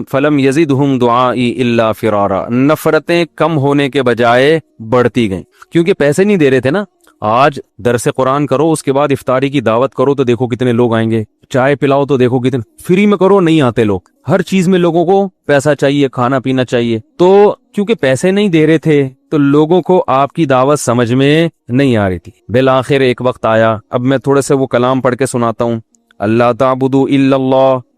فلم یزدہم دعائی الا فرارا، نفرتیں کم ہونے کے بجائے بڑھتی گئیں، کیونکہ پیسے نہیں دے رہے تھے نا۔ آج درس قرآن کرو، اس کے بعد افطاری کی دعوت کرو تو دیکھو کتنے لوگ آئیں گے، چائے پلاؤ تو دیکھو کتنے، فری میں کرو نہیں آتے لوگ، ہر چیز میں لوگوں کو پیسہ چاہیے، کھانا پینا چاہیے۔ تو کیونکہ پیسے نہیں دے رہے تھے تو لوگوں کو آپ کی دعوت سمجھ میں نہیں آ رہی تھی۔ بالآخر ایک وقت آیا، اب میں تھوڑے سے وہ کلام پڑھ کے سناتا ہوں، اللہ تعبدوا الا اللہ،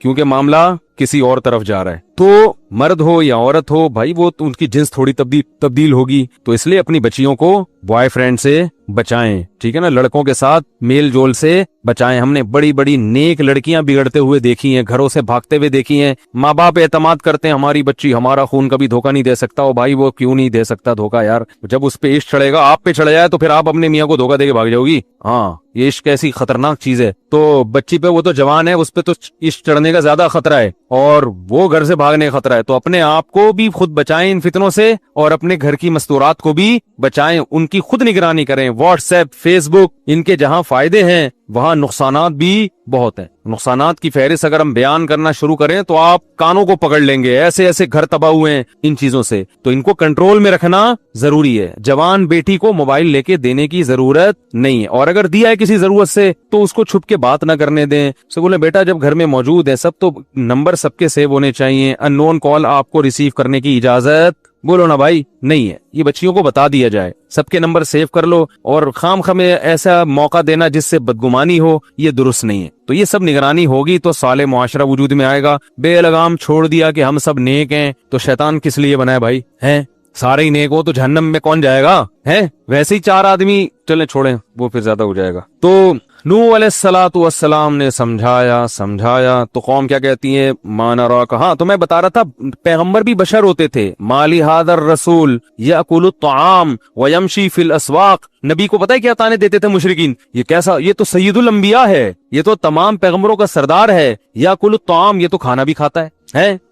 کیونکہ معاملہ کسی اور طرف جا رہا ہے. تو مرد ہو یا عورت ہو بھائی, وہ ان کی جنس تھوڑی تبدیل ہوگی, تو اس لیے اپنی بچیوں کو بوائے فرینڈ سے بچائیں, ٹھیک ہے نا, لڑکوں کے ساتھ میل جول سے بچائیں. ہم نے بڑی بڑی نیک لڑکیاں بگڑتے ہوئے دیکھی ہیں, گھروں سے بھاگتے ہوئے دیکھی ہیں. ماں باپ اعتماد کرتے ہیں ہماری بچی ہمارا خون کبھی دھوکہ نہیں دے سکتا. او بھائی وہ کیوں نہیں دے سکتا دھوکہ یار, جب اس پہ عشق چڑھے گا, آپ پہ چڑھ جائے تو پھر آپ اپنے میاں کو دھوکہ دے کے بھاگ جاؤ گی. ہاں یہ عشق ایسی خطرناک چیز ہے. تو بچی پہ, وہ تو جوان ہے, اس پہ تو عشق چڑھنے کا زیادہ خطرہ ہے اور وہ گھر سے بھاگنے کا خطرہ ہے. تو اپنے آپ کو بھی خود بچائیں ان فتنوں سے اور اپنے گھر کی مستورات کو بھی بچائیں, ان کی خود نگرانی کریں. واٹس ایپ, فیس بک, ان کے جہاں فائدے ہیں وہاں نقصانات بھی بہت ہیں. نقصانات کی فہرست اگر ہم بیان کرنا شروع کریں تو آپ کانوں کو پکڑ لیں گے. ایسے ایسے گھر تباہ ہوئے ہیں ان چیزوں سے, تو ان کو کنٹرول میں رکھنا ضروری ہے. جوان بیٹی کو موبائل لے کے دینے کی ضرورت نہیں ہے, اور اگر دیا ہے کسی ضرورت سے تو اس کو چھپ کے بات نہ کرنے دیں. سے بولے بیٹا جب گھر میں موجود ہے سب, تو نمبر سب کے سیو ہونے چاہیے. ان نون کال آپ کو ریسیو کرنے کی اجازت بولو نا بھائی نہیں ہے. یہ بچیوں کو بتا دیا جائے, سب کے نمبر سیو کر لو, اور خام خامے ایسا موقع دینا جس سے بدگمانی ہو, یہ درست نہیں ہے. تو یہ سب نگرانی ہوگی تو صالح معاشرہ وجود میں آئے گا. بے لگام چھوڑ دیا کہ ہم سب نیک ہیں, تو شیطان کس لیے بنائے بھائی, ہیں سارے ہی نیک ہو تو جہنم میں کون جائے گا, ہے ویسے ہی 4 آدمی چلیں چھوڑیں وہ پھر زیادہ ہو جائے گا. تو نوح علیہ الصلوۃ والسلام نے سمجھایا تو قوم کیا کہتی ہے, مانا را. کہاں تو میں بتا رہا تھا پیغمبر بھی بشر ہوتے تھے. مالی ھذا الرسول یاکل الطعام ویمشی فی الاسواق. نبی کو پتہ ہے کیا تانے دیتے تھے مشرکین, یہ کیسا, یہ تو سید الانبیاء ہے, یہ تو تمام پیغمبروں کا سردار ہے. یاکل الطعام, یہ تو کھانا بھی کھاتا ہے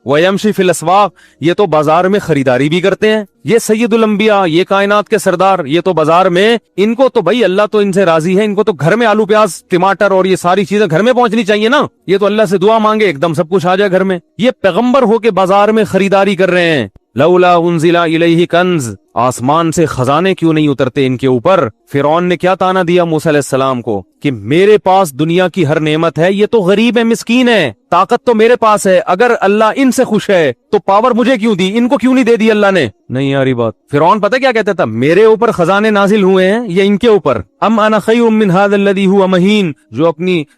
وَيَمْشِي فِي الْأَسْوَاقِ, یہ تو بازار میں خریداری بھی کرتے ہیں. یہ سید الانبیاء, یہ کائنات کے سردار, یہ تو بازار میں, ان کو تو بھائی اللہ تو ان سے راضی ہے, ان کو تو گھر میں آلو پیاز ٹماٹر اور یہ ساری چیزیں گھر میں پہنچنی چاہیے نا. یہ تو اللہ سے دعا مانگے ایک دم سب کچھ آ جائے گھر میں. یہ پیغمبر ہو کے بازار میں خریداری کر رہے ہیں. لولا انزل الیہ کنز, آسمان سے خزانے کیوں نہیں اترتے ان کے اوپر. فرعون نے کیا تانا دیا موسیٰ علیہ السلام کو کہ میرے پاس دنیا کی ہر نعمت ہے, یہ تو غریب ہے, مسکین ہے, طاقت تو میرے پاس ہے, اگر اللہ ان سے خوش ہے تو پاور مجھے کیوں دی, ان کو کیوں نہیں دے دی اللہ نے. نہیں یاری بات. فرعون پتہ کیا کہتا تھا, میرے اوپر خزانے نازل ہوئے ہیں یا ان کے اوپر. ام انا خیر من ھذا الذی هو مہین,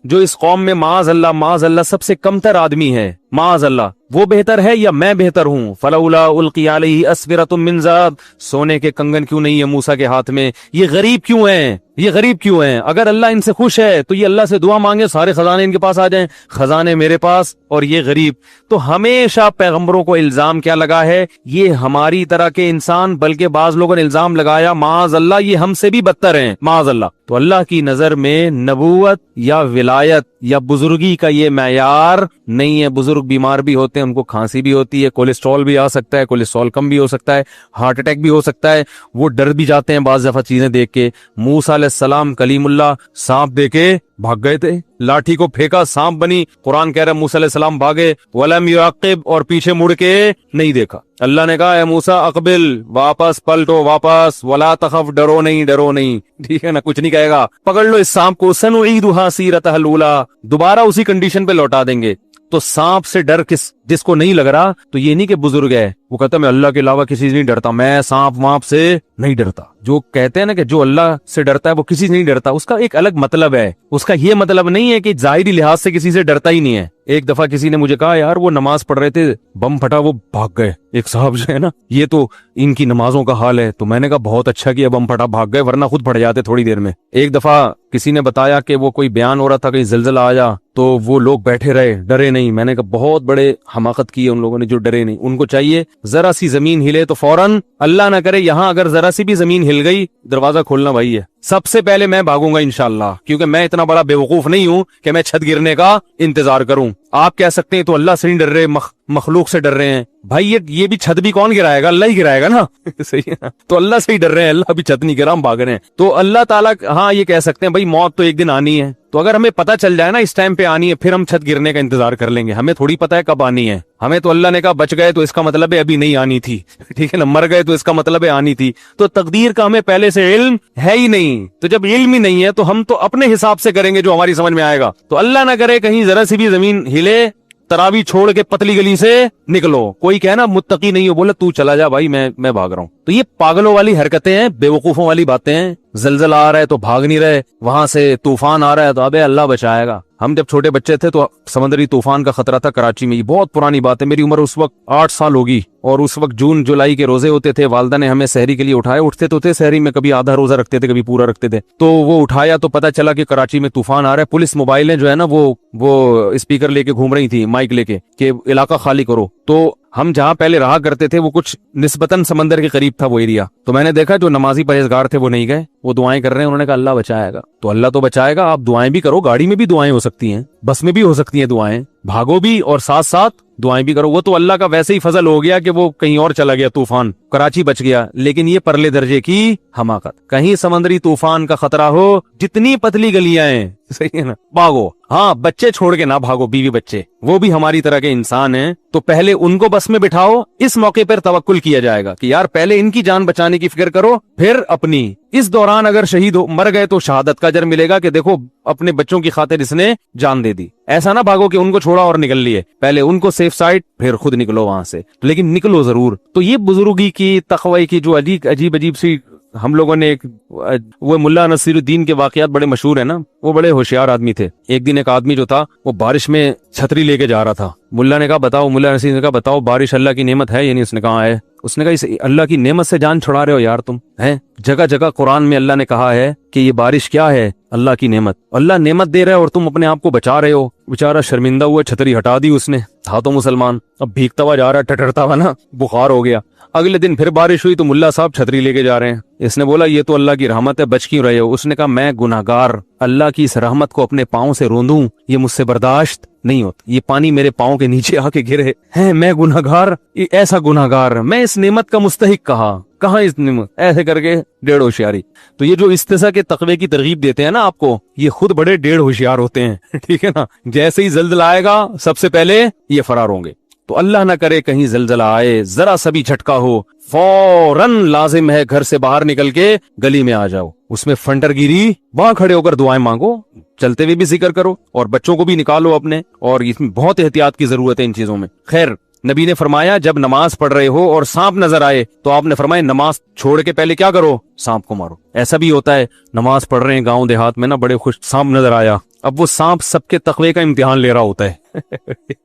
جو اس قوم میں معاذ اللہ سب سے کمتر آدمی ہے, معاذ اللہ, وہ بہتر ہے یا میں بہتر ہوں. فلولا القی علیہ اسورۃ من ذہب, سونے کے کنگن کیوں نہیں ہے موسیٰ کے ہاتھ میں. یہ غریب کیوں ہیں, یہ غریب کیوں ہیں. اگر اللہ ان سے خوش ہے تو یہ اللہ سے دعا مانگے سارے خزانے ان کے پاس آ جائیں, خزانے میرے پاس اور یہ غریب. تو ہمیشہ پیغمبروں کو الزام کیا لگا ہے, یہ ہماری طرح کے انسان, بلکہ بعض لوگوں نے الزام لگایا معاذ اللہ یہ ہم سے بھی بدتر ہیں, معاذ اللہ. تو اللہ کی نظر میں نبوت یا ولایت یا بزرگی کا یہ معیار نہیں ہے. بزرگ بیمار بھی ہوتے ہیں, ان کو کھانسی بھی ہوتی ہے, کولیسٹرول بھی آ سکتا ہے, کولیسٹرول کم بھی ہو سکتا ہے, ہارٹ اٹیک بھی ہو سکتا ہے, وہ ڈر بھی جاتے ہیں بعض دفعہ چیزیں دیکھ کے. موسیٰ علیہ السلام کلیم اللہ سانپ دے کے بھاگ گئے تھے, لاٹھی کو پھینکا سانپ بنی, قرآن کہہ رہا ہے موسیٰ علیہ السلام بھاگے, ولم یعقب, اور پیچھے مڑ کے نہیں دیکھا. اللہ نے کہا اے موسیٰ اقبل, واپس پلٹو واپس, ولا تخف, ڈرو نہیں, ٹھیک ہے نا, کچھ نہیں کہے گا, پکڑ لو اس سانپ کو, سنعیدھا سیرتھا الاولی, دوبارہ اسی کنڈیشن پہ لوٹا دیں گے. تو سانپ سے ڈر جس کو نہیں لگ رہا, تو یہ نہیں کہ بزرگ ہے وہ کہتا میں اللہ کے علاوہ کسی سے نہیں ڈرتا, میں سانپ وانپ سے نہیں ڈرتا. جو کہتے ہیں نا کہ جو اللہ سے ڈرتا ہے وہ کسی سے نہیں ڈرتا, اس کا ایک الگ مطلب ہے. اس کا یہ مطلب نہیں ہے کہ ظاہری لحاظ سے کسی سے ڈرتا ہی نہیں ہے. ایک دفعہ کسی نے مجھے کہا یار وہ نماز پڑھ رہے تھے, بم پھٹا, وہ بھاگ گئے. ایک صاحب جو ہے نا, یہ تو ان کی نمازوں کا حال ہے. تو میں نے کہا بہت اچھا کیا بم پھٹا, بھاگ گئے, ورنہ خود پھٹ جاتے تھوڑی دیر میں. ایک دفعہ کسی نے بتایا کہ وہ کوئی بیان ہو رہا تھا, کہیں زلزلہ آیا, تو وہ لوگ بیٹھے رہے, ڈرے نہیں. میں نے کہا بہت بڑے حماقت کی ہے ان لوگوں نے جو ڈرے نہیں. ان کو چاہیے ذرا سی زمین ہلے تو فوراً, اللہ نہ کرے یہاں اگر ذرا سی بھی زمین ہل گئی, دروازہ کھولنا بھائی ہے, سب سے پہلے میں بھاگوں گا انشاءاللہ, کیونکہ میں اتنا بڑا بے وقوف نہیں ہوں کہ میں چھت گرنے کا انتظار کروں. آپ کہہ سکتے ہیں تو اللہ سے نہیں ڈر رہے, مخلوق سے ڈر رہے ہیں. بھائی یہ بھی چھت بھی کون گرائے گا, اللہ ہی گرائے گا نا. صحیح ہے نا, تو اللہ سے ہی ڈر رہے ہیں, اللہ بھی چھت نہیں گرا, ہم بھاگ رہے ہیں. تو اللہ تعالیٰ ہاں یہ کہہ سکتے ہیں بھائی موت تو ایک دن آنی ہے, تو اگر ہمیں پتہ چل جائے نا اس ٹائم پہ آنی ہے, پھر ہم چھت گرنے کا انتظار کر لیں گے. ہمیں تھوڑی پتہ ہے کب آنی ہے. ہمیں تو اللہ نے کہا بچ گئے تو اس کا مطلب ہے ابھی نہیں آنی تھی, ٹھیک ہے نا, مر گئے تو اس کا مطلب ہے آنی تھی. تو تقدیر کا ہمیں پہلے سے علم ہے ہی نہیں. تو جب علم ہی نہیں ہے تو ہم تو اپنے حساب سے کریں گے جو ہماری سمجھ میں آئے گا. تو اللہ نہ کرے کہیں ذرا سی بھی زمین ہلے, تراویح چھوڑ کے پتلی گلی سے نکلو, کوئی کہنا متقی نہیں ہو, بولے تو چلا جا بھائی, میں بھاگ رہا ہوں. تو یہ پاگلوں والی حرکتیں ہیں, بے وقوفوں والی باتیں ہیں. زلزلہ آ رہا ہے تو بھاگ نہیں رہے, وہاں سے طوفان آ رہا ہے تو ابے اللہ بچائے گا. ہم جب چھوٹے بچے تھے تو سمندری طوفان کا خطرہ تھا کراچی میں. یہ بہت پرانی بات ہے, میری عمر اس وقت 8 سال ہوگی, اور اس وقت جون جولائی کے روزے ہوتے تھے. والدہ نے ہمیں سحری کے لیے اٹھایا, اٹھتے تو تھے سحری میں, کبھی آدھا روزہ رکھتے تھے کبھی پورا رکھتے تھے. تو وہ اٹھایا تو پتہ چلا کہ کراچی میں طوفان آ رہا ہے. پولیس موبائلیں جو ہے نا وہ اسپیکر لے کے گھوم رہی تھی, مائک لے کے, کہ علاقہ خالی کرو. تو ہم جہاں پہلے رہا کرتے تھے وہ کچھ نسبتاً سمندر کے قریب تھا وہ ایریا. تو میں نے دیکھا جو نمازی پرہیزگار تھے وہ نہیں گئے, وہ دعائیں کر رہے ہیں. انہوں نے کہا اللہ بچائے گا. تو اللہ تو بچائے گا, آپ دعائیں بھی کرو, گاڑی میں بھی دعائیں ہو سکتی ہیں, بس میں بھی ہو سکتی ہیں دعائیں, بھاگو بھی اور ساتھ ساتھ دعائیں بھی کرو. وہ تو اللہ کا ویسے ہی فضل ہو گیا کہ وہ کہیں اور چلا گیا طوفان, کراچی بچ گیا. لیکن یہ پرلے درجے کی حماقت. کہیں سمندری طوفان کا خطرہ ہو, جتنی پتلی گلیاں ہیں, صحیح ہے نا, بھاگو. ہاں بچے چھوڑ کے نہ بھاگو, بیوی بچے وہ بھی ہماری طرح کے انسان ہیں, تو پہلے ان کو بس میں بٹھاؤ. اس موقع پر توکل کیا جائے گا کہ یار پہلے ان کی جان بچانے کی فکر کرو, پھر اپنی. اس دوران اگر شہید مر گئے تو شہادت کا اجر ملے گا کہ دیکھو اپنے بچوں کی خاطر اس نے جان دے دی. ایسا نہ بھاگو کہ ان کو چھوڑا اور نکل لیے, پہلے ان کو سیف سائڈ, پھر خود نکلو وہاں سے, لیکن نکلو ضرور. تو یہ بزرگی کی, تقوی کی جو عجیب سی ہم لوگوں نے ایک, وہ ملا نصیر الدین کے واقعات بڑے مشہور ہیں نا, وہ بڑے ہوشیار آدمی تھے. ایک دن ایک آدمی جو تھا وہ بارش میں چھتری لے کے جا رہا تھا. ملا نے کہا بتاؤ, ملا نصیر نے کہا بتاؤ بارش اللہ کی نعمت ہے یا نہیں؟ اس نے کہا ہے. اس نے کہا اس اللہ کی نعمت سے جان چھڑا رہے ہو یار تم, ہیں جگہ جگہ قرآن میں اللہ نے کہا ہے کہ یہ بارش کیا ہے, اللہ کی نعمت. اللہ نعمت دے رہا ہے اور تم اپنے آپ کو بچا رہے ہو. بیچارہ شرمندہ ہوا, چھتری ہٹا دی اس نے, تھا تو مسلمان, اب بھیگتا ہوا جا رہا, ٹٹرتا ہوا نا, بخار ہو گیا. اگلے دن پھر بارش ہوئی تو ملا صاحب چھتری لے کے جا رہے ہیں. اس نے بولا یہ تو اللہ کی رحمت ہے, بچ کیوں رہے ہو؟ اس نے کہا میں گناہگار, اللہ کی اس رحمت کو اپنے پاؤں سے روندوں یہ مجھ سے برداشت نہیں ہوتا. یہ پانی میرے پاؤں کے نیچے آ کے گرے ہیں, میں گناہگار, ایسا گناہگار, میں اس نعمت کا مستحق کہاں اس نعمت, ایسے کر کے 1.5 ہوشیاری. تو یہ جو استثاء کے تقوی کی ترغیب دیتے ہیں نا آپ کو, یہ خود بڑے 1.5 ہوشیار ہوتے ہیں, ٹھیک ہے نا. جیسے ہی زلزلہ آئے گا سب سے پہلے یہ فرار ہوں گے. تو اللہ نہ کرے کہیں زلزلہ آئے, ذرا سا بھی جھٹکا ہو, فوراً لازم ہے گھر سے باہر نکل کے گلی میں آ جاؤ. اس میں فنٹر گیری, وہاں کھڑے ہو کر دعائیں مانگو, چلتے ہوئے بھی ذکر کرو, اور بچوں کو بھی نکالو اپنے. اور اس میں بہت احتیاط کی ضرورت ہے ان چیزوں میں. خیر, نبی نے فرمایا جب نماز پڑھ رہے ہو اور سانپ نظر آئے تو آپ نے فرمایا نماز چھوڑ کے پہلے کیا کرو, سانپ کو مارو. ایسا بھی ہوتا ہے نماز پڑھ رہے ہیں گاؤں دیہات میں نا, بڑے خوش, سانپ نظر آیا. اب وہ سانپ سب کے تقوی کا امتحان لے رہا ہوتا ہے.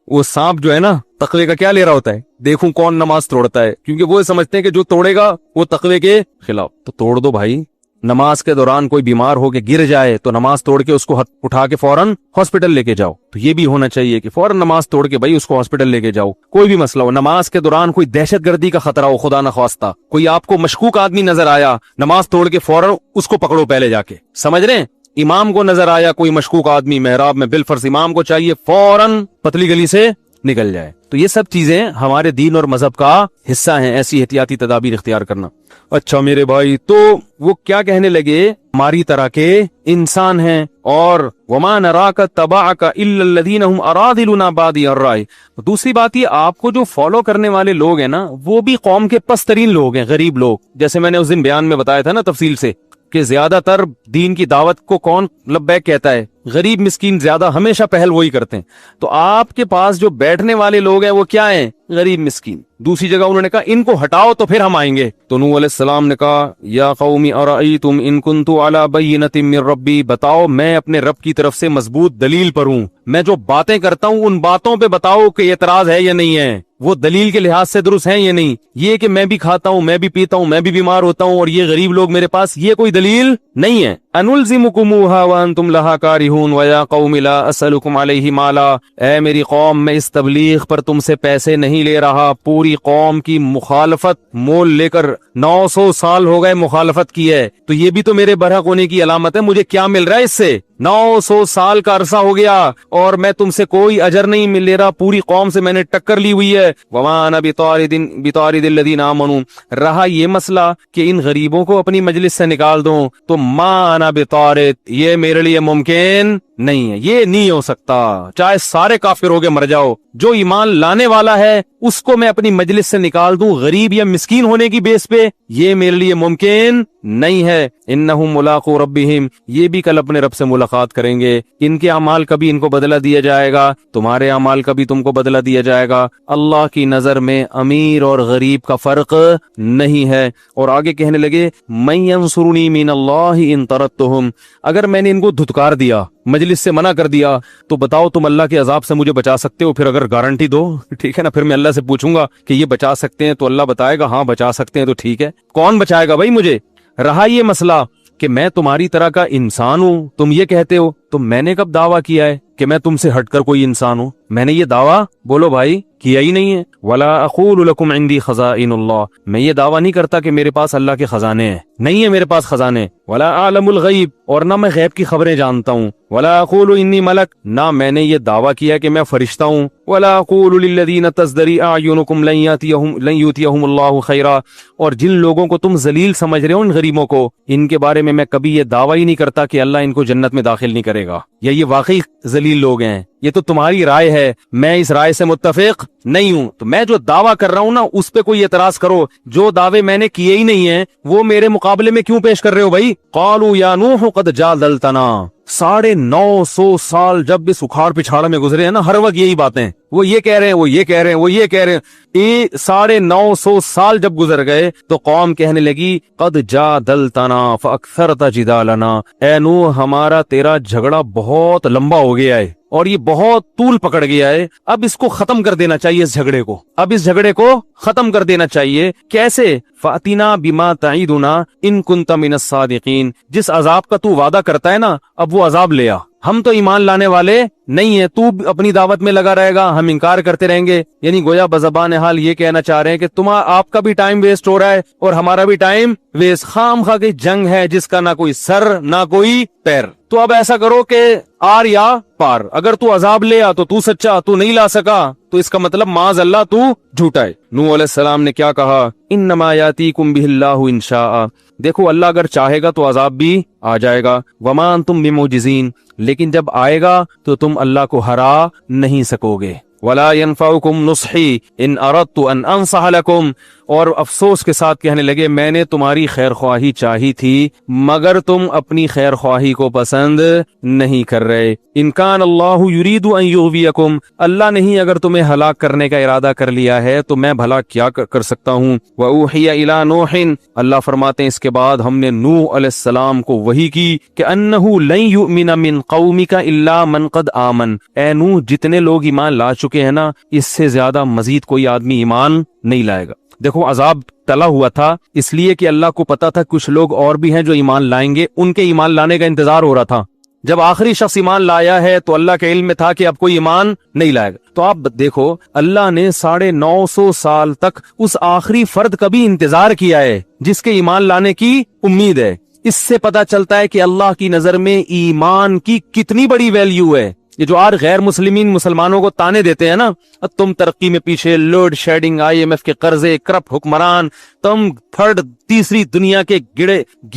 وہ سانپ جو ہے نا تقوی کا کیا لے رہا ہوتا ہے, دیکھوں کون نماز توڑتا ہے, کیونکہ وہ سمجھتے ہیں کہ جو توڑے گا وہ تقوی کے خلاف. تو توڑ دو بھائی. نماز کے دوران کوئی بیمار ہو کے گر جائے تو نماز توڑ کے اس کو اٹھا کے فوراً ہاسپٹل لے کے جاؤ. تو یہ بھی ہونا چاہیے کہ فوراً نماز توڑ کے بھائی اس کو ہاسپٹل لے کے جاؤ. کوئی بھی مسئلہ ہو, نماز کے دوران کوئی دہشت گردی کا خطرہ ہو, خدا نخواستہ کوئی آپ کو مشکوک آدمی نظر آیا, نماز توڑ کے فوراً اس کو پکڑو پہلے جا کے. سمجھ رہے ہیں, امام کو نظر آیا کوئی مشکوک آدمی محراب میں, بالفرض امام کو چاہیے فوراً پتلی گلی سے نکل جائے. تو یہ سب چیزیں ہمارے دین اور مذہب کا حصہ ہیں, ایسی احتیاطی تدابیر اختیار کرنا. اچھا میرے بھائی, تو وہ کیا کہنے لگے, ہماری طرح کے انسان ہیں, اور وما نراک تبعک الا الذین هم اراذلنا بادی الرائے. دوسری بات یہ, آپ کو جو فالو کرنے والے لوگ ہیں نا وہ بھی قوم کے پست ترین لوگ ہیں, غریب لوگ. جیسے میں نے اس دن بیان میں بتایا تھا نا تفصیل سے کہ زیادہ تر دین کی دعوت کو کون لبیک کہتا ہے, غریب مسکین زیادہ ہمیشہ پہل وہی کرتے ہیں. تو آپ کے پاس جو بیٹھنے والے لوگ ہیں وہ کیا ہیں, غریب مسکین. دوسری جگہ انہوں نے کہا ان کو ہٹاؤ تو پھر ہم آئیں گے. تو نوح علیہ السلام نے کہا یا قوم ارأیتم ان کنت علی بینۃ من ربی, بتاؤ میں اپنے رب کی طرف سے مضبوط دلیل پر ہوں, میں جو باتیں کرتا ہوں ان باتوں پہ بتاؤ کہ اعتراض ہے یا نہیں ہے, وہ دلیل کے لحاظ سے درست ہیں یا نہیں. یہ کہ میں بھی کھاتا ہوں, میں بھی پیتا ہوں, میں بھی بیمار ہوتا ہوں اور یہ غریب لوگ میرے پاس, یہ کوئی دلیل نہیں ہے. انلزمکموها وانتم لها کارہون ویا قوم لا اسألکم علیہ مالا, اے میری قوم میں اس تبلیغ پر تم سے پیسے نہیں لے رہا. پوری قوم کی مخالفت مول لے کر 900 سال ہو گئے مخالفت کی ہے, تو یہ بھی تو میرے برحق ہونے کی علامت ہے. مجھے کیا مل رہا ہے اس سے, 900 سال کا عرصہ ہو گیا اور میں تم سے کوئی اجر نہیں مل لے رہا, پوری قوم سے میں نے ٹکر لی ہوئی ہے. وما انا بطارد الذین آمنوا, رہا یہ مسئلہ کہ ان غریبوں کو اپنی مجلس سے نکال دوں, تو ما انا بطارد, یہ میرے لیے ممکن نہیں ہے, یہ نہیں ہو سکتا. چاہے سارے کافر ہو کے مر جاؤ, جو ایمان لانے والا ہے اس کو میں اپنی مجلس سے نکال دوں غریب یا مسکین ہونے کی بیس پہ, یہ میرے لیے ممکن نہیں ہے. انہم ملاقو ربہم, یہ بھی کل اپنے رب سے ملاقات کریں گے. ان کے اعمال کا بھی ان کو بدلہ دیا جائے گا, تمہارے اعمال کا بھی تم کو بدلہ دیا جائے گا. اللہ کی نظر میں امیر اور غریب کا فرق نہیں ہے. اور آگے کہنے لگے من ینصرنی من اللہ ان طردتہم, اگر میں نے ان کو دھتکار دیا, مجلس سے منع کر دیا تو بتاؤ تم اللہ کے عذاب سے مجھے بچا سکتے ہو؟ پھر اگر گارنٹی دو ٹھیک ہے نا، پھر میں اللہ سے پوچھوں گا کہ یہ بچا سکتے ہیں، تو اللہ بتائے گا ہاں بچا سکتے ہیں، تو ٹھیک ہے، کون بچائے گا بھائی مجھے؟ رہا یہ مسئلہ کہ میں تمہاری طرح کا انسان ہوں، تم یہ کہتے ہو، تو میں نے کب دعویٰ کیا ہے کہ میں تم سے ہٹ کر کوئی انسان ہوں؟ میں نے یہ دعویٰ بولو بھائی کیا ہی نہیں ہے۔ وَلَا أَقُولُ لَكُمْ عِنْدِي خَزَائِنُ اللَّهِ، میں یہ دعویٰ نہیں کرتا کہ میرے پاس اللہ کے خزانے ہیں، نہیں ہے میرے پاس خزانے۔ وَلَا أَعْلَمُ الْغَيْبَ، اور نہ میں غیب کی خبریں جانتا ہوں۔ وَلَا أَقُولُ إِنِّي مَلَكٌ، نہ میں نے یہ دعویٰ کیا کہ میں فرشتہ ہوں۔ وَلَا أَقُولُ لِلَّذِينَ تَزْدَرِي أَعْيُنُكُمْ لَن يُؤْتِيَهُمُ اللَّهُ خَيْرًا، اور جن لوگوں کو تم ذلیل سمجھ رہے ہو ان غریبوں کو، ان کے بارے میں کبھی یہ دعویٰ ہی نہیں کرتا کہ اللہ ان کو جنت میں داخل نہیں کرے گا، یا یہ واقعی ذلیل لوگ ہیں۔ یہ تو تمہاری رائے ہے، میں اس رائے سے متفق نہیں ہوں۔ تو میں جو دعویٰ کر رہا ہوں نا اس پہ کوئی اعتراض کرو، جو دعوے میں نے کیے ہی نہیں ہیں وہ میرے مقابلے میں کیوں پیش کر رہے ہو بھائی؟ قالوا یا نوح قد جادلتنا، 950 سال جب اس اکھاڑ پچھاڑ میں گزرے ہیں نا، ہر وقت یہی باتیں، وہ یہ کہہ رہے ہیں، وہ یہ کہہ رہے ہیں، وہ یہ کہہ رہے ہیں۔ 950 سال جب گزر گئے تو قوم کہنے لگی قد جادلتنا فاکثرت جدالنا، اے نوح ہمارا تیرا جھگڑا بہت لمبا ہو گیا ہے اور یہ بہت طول پکڑ گیا ہے، اب اس کو ختم کر دینا چاہیے، اس جھگڑے کو، اب اس جھگڑے کو ختم کر دینا چاہیے۔ کیسے؟ فَأْتِنَا بِمَا تَعِدُنَا إِن كُنْتَ مِنَ الصَّادِقِينَ، جس عذاب کا تو وعدہ کرتا ہے نا اب وہ عذاب لے آ، ہم تو ایمان لانے والے نہیں ہیں، تو اپنی دعوت میں لگا رہے گا، ہم انکار کرتے رہیں گے۔ یعنی گویا بزبان حال یہ کہنا چاہ رہے ہیں کہ آپ کا بھی ٹائم ویسٹ ہو رہا ہے اور ہمارا بھی ٹائم ویسٹ، خام خواہ کی جنگ ہے جس کا نہ کوئی سر نہ کوئی پیر۔ تو اب ایسا کرو کہ آر یا پار، اگر تو عذاب لے آ تو سچا، تو نہیں لا سکا تو اس کا مطلب معاذ اللہ تو جھوٹا ہے۔ نوح علیہ السلام نے کیا کہا؟ انما یاتیکم بہ اللہ ان شاء، دیکھو اللہ اگر چاہے گا تو عذاب بھی آ جائے گا، وما انتم بمعجزین، لیکن جب آئے گا تو تم اللہ کو ہرا نہیں سکو گے۔ ولا ينفعكم نصحی ان اردت ان انصح لكم، اور افسوس کے ساتھ کہنے لگے میں نے تمہاری خیر خواہی چاہی تھی مگر تم اپنی خیر خواہی کو پسند نہیں کر رہے۔ ان کان اللہ یرید ان یغویکم، اللہ نہیں اگر تمہیں ہلاک کرنے کا ارادہ کر لیا ہے تو میں بھلا کیا کر سکتا ہوں۔ وأوحی الی نوح، اللہ فرماتے ہیں اس کے بعد ہم نے نوح علیہ السلام کو وحی کی کہ انہ لن یؤمن من قومک الا من قد آمن، اے نوح جتنے لوگ ایمان لا چکے ہیں نا اس سے زیادہ مزید کوئی آدمی ایمان نہیں لائے گا۔ دیکھو عذاب ٹلا ہوا تھا اس لیے کہ اللہ کو پتا تھا کچھ لوگ اور بھی ہیں جو ایمان لائیں گے، ان کے ایمان لانے کا انتظار ہو رہا تھا۔ جب آخری شخص ایمان لایا ہے تو اللہ کے علم میں تھا کہ اب کوئی ایمان نہیں لائے گا۔ تو آپ دیکھو اللہ نے 950 سال تک اس آخری فرد کا بھی انتظار کیا ہے جس کے ایمان لانے کی امید ہے۔ اس سے پتا چلتا ہے کہ اللہ کی نظر میں ایمان کی کتنی بڑی ویلیو ہے۔ یہ جو آج غیر مسلمانوں کو تانے دیتے ہیں نا، تم ترقی میں پیچھے، لوڈ شیڈنگ، IMF کے قرضے، کرپٹ حکمران، تم تھرڈ تیسری دنیا کے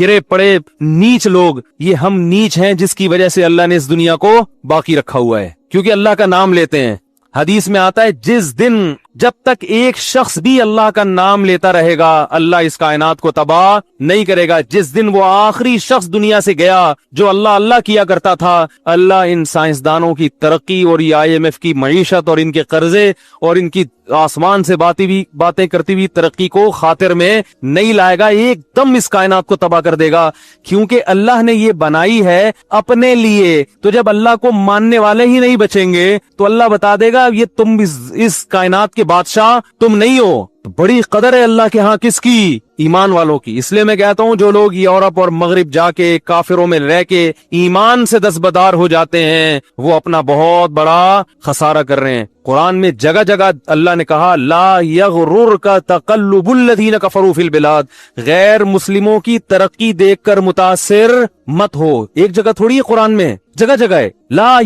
گرے پڑے نیچ لوگ، یہ ہم نیچ ہیں جس کی وجہ سے اللہ نے اس دنیا کو باقی رکھا ہوا ہے، کیونکہ اللہ کا نام لیتے ہیں۔ حدیث میں آتا ہے جس دن جب تک ایک شخص بھی اللہ کا نام لیتا رہے گا اللہ اس کائنات کو تباہ نہیں کرے گا۔ جس دن وہ آخری شخص دنیا سے گیا جو اللہ اللہ کیا کرتا تھا، اللہ ان سائنسدانوں کی ترقی اور یہ IMF کی معیشت اور ان کے قرضے اور ان کی آسمان سے باتیں کرتی ہوئی ترقی کو خاطر میں نہیں لائے گا، ایک دم اس کائنات کو تباہ کر دے گا، کیونکہ اللہ نے یہ بنائی ہے اپنے لیے۔ تو جب اللہ کو ماننے والے ہی نہیں بچیں گے تو اللہ بتا دے گا یہ تم اس کائنات کے بادشاہ تم نہیں ہو۔ بڑی قدر ہے اللہ کے ہاں کس کی؟ ایمان والوں کی۔ اس لیے میں کہتا ہوں جو لوگ یورپ اور مغرب جا کے کافروں میں رہ کے ایمان سے دستبردار ہو جاتے ہیں وہ اپنا بہت بڑا خسارہ کر رہے ہیں۔ قرآن میں جگہ جگہ اللہ نے کہا لا یغررک تقلب الذین کفروا فی البلاد، غیر مسلموں کی ترقی دیکھ کر متاثر مت ہو۔ ایک جگہ تھوڑی ہے قرآن میں، جگہ جگہ ہے لا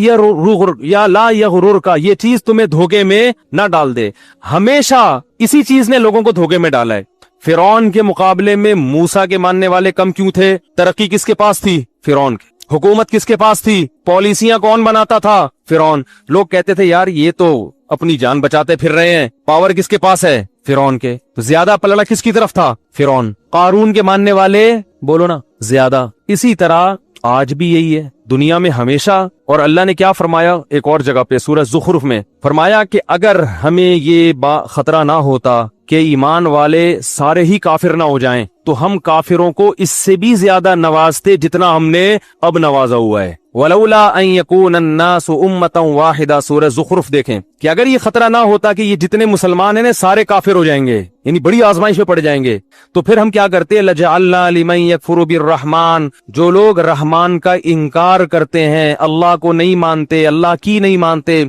یغررک، یہ چیز تمہیں دھوکے میں نہ ڈال دے۔ ہمیشہ اسی چیز نے لوگوں کو دھوکے میں ڈالا ہے۔ فرعون کے مقابلے میں موسیٰ کے ماننے والے کم کیوں تھے؟ ترقی کس کے پاس تھی؟ فرعون کی۔ حکومت کس کے پاس تھی؟ پالیسیاں کون بناتا تھا؟ فرعون۔ لوگ کہتے تھے یار یہ تو اپنی جان بچاتے پھر رہے ہیں، پاور کس کے پاس ہے؟ فرعون کے۔ تو زیادہ پلڑا کس کی طرف تھا؟ فرعون۔ قارون کے ماننے والے بولو نا زیادہ۔ اسی طرح آج بھی یہی ہے دنیا میں ہمیشہ۔ اور اللہ نے کیا فرمایا ایک اور جگہ پہ سورہ زخرف میں؟ فرمایا کہ اگر ہمیں یہ خطرہ نہ ہوتا کہ ایمان والے سارے ہی کافر نہ ہو جائیں تو ہم کافروں کو اس سے بھی زیادہ نوازتے جتنا ہم نے اب نوازا ہوا ہے. ولولا ان يكون الناس امة واحدة سورہ زخرف دیکھیں کہ اگر یہ خطرہ نہ ہوتا کہ یہ جتنے مسلمان ہیں سارے کافر ہو جائیں گے, یعنی بڑی آزمائش میں پڑ جائیں گے, تو پھر ہم کیا کرتے؟ لجعلنا لمن يكفر بالرحمن, جو لوگ رحمان کا انکار کرتے ہیں, اللہ کو نہیں مانتے, اللہ کی نہیں مانتے,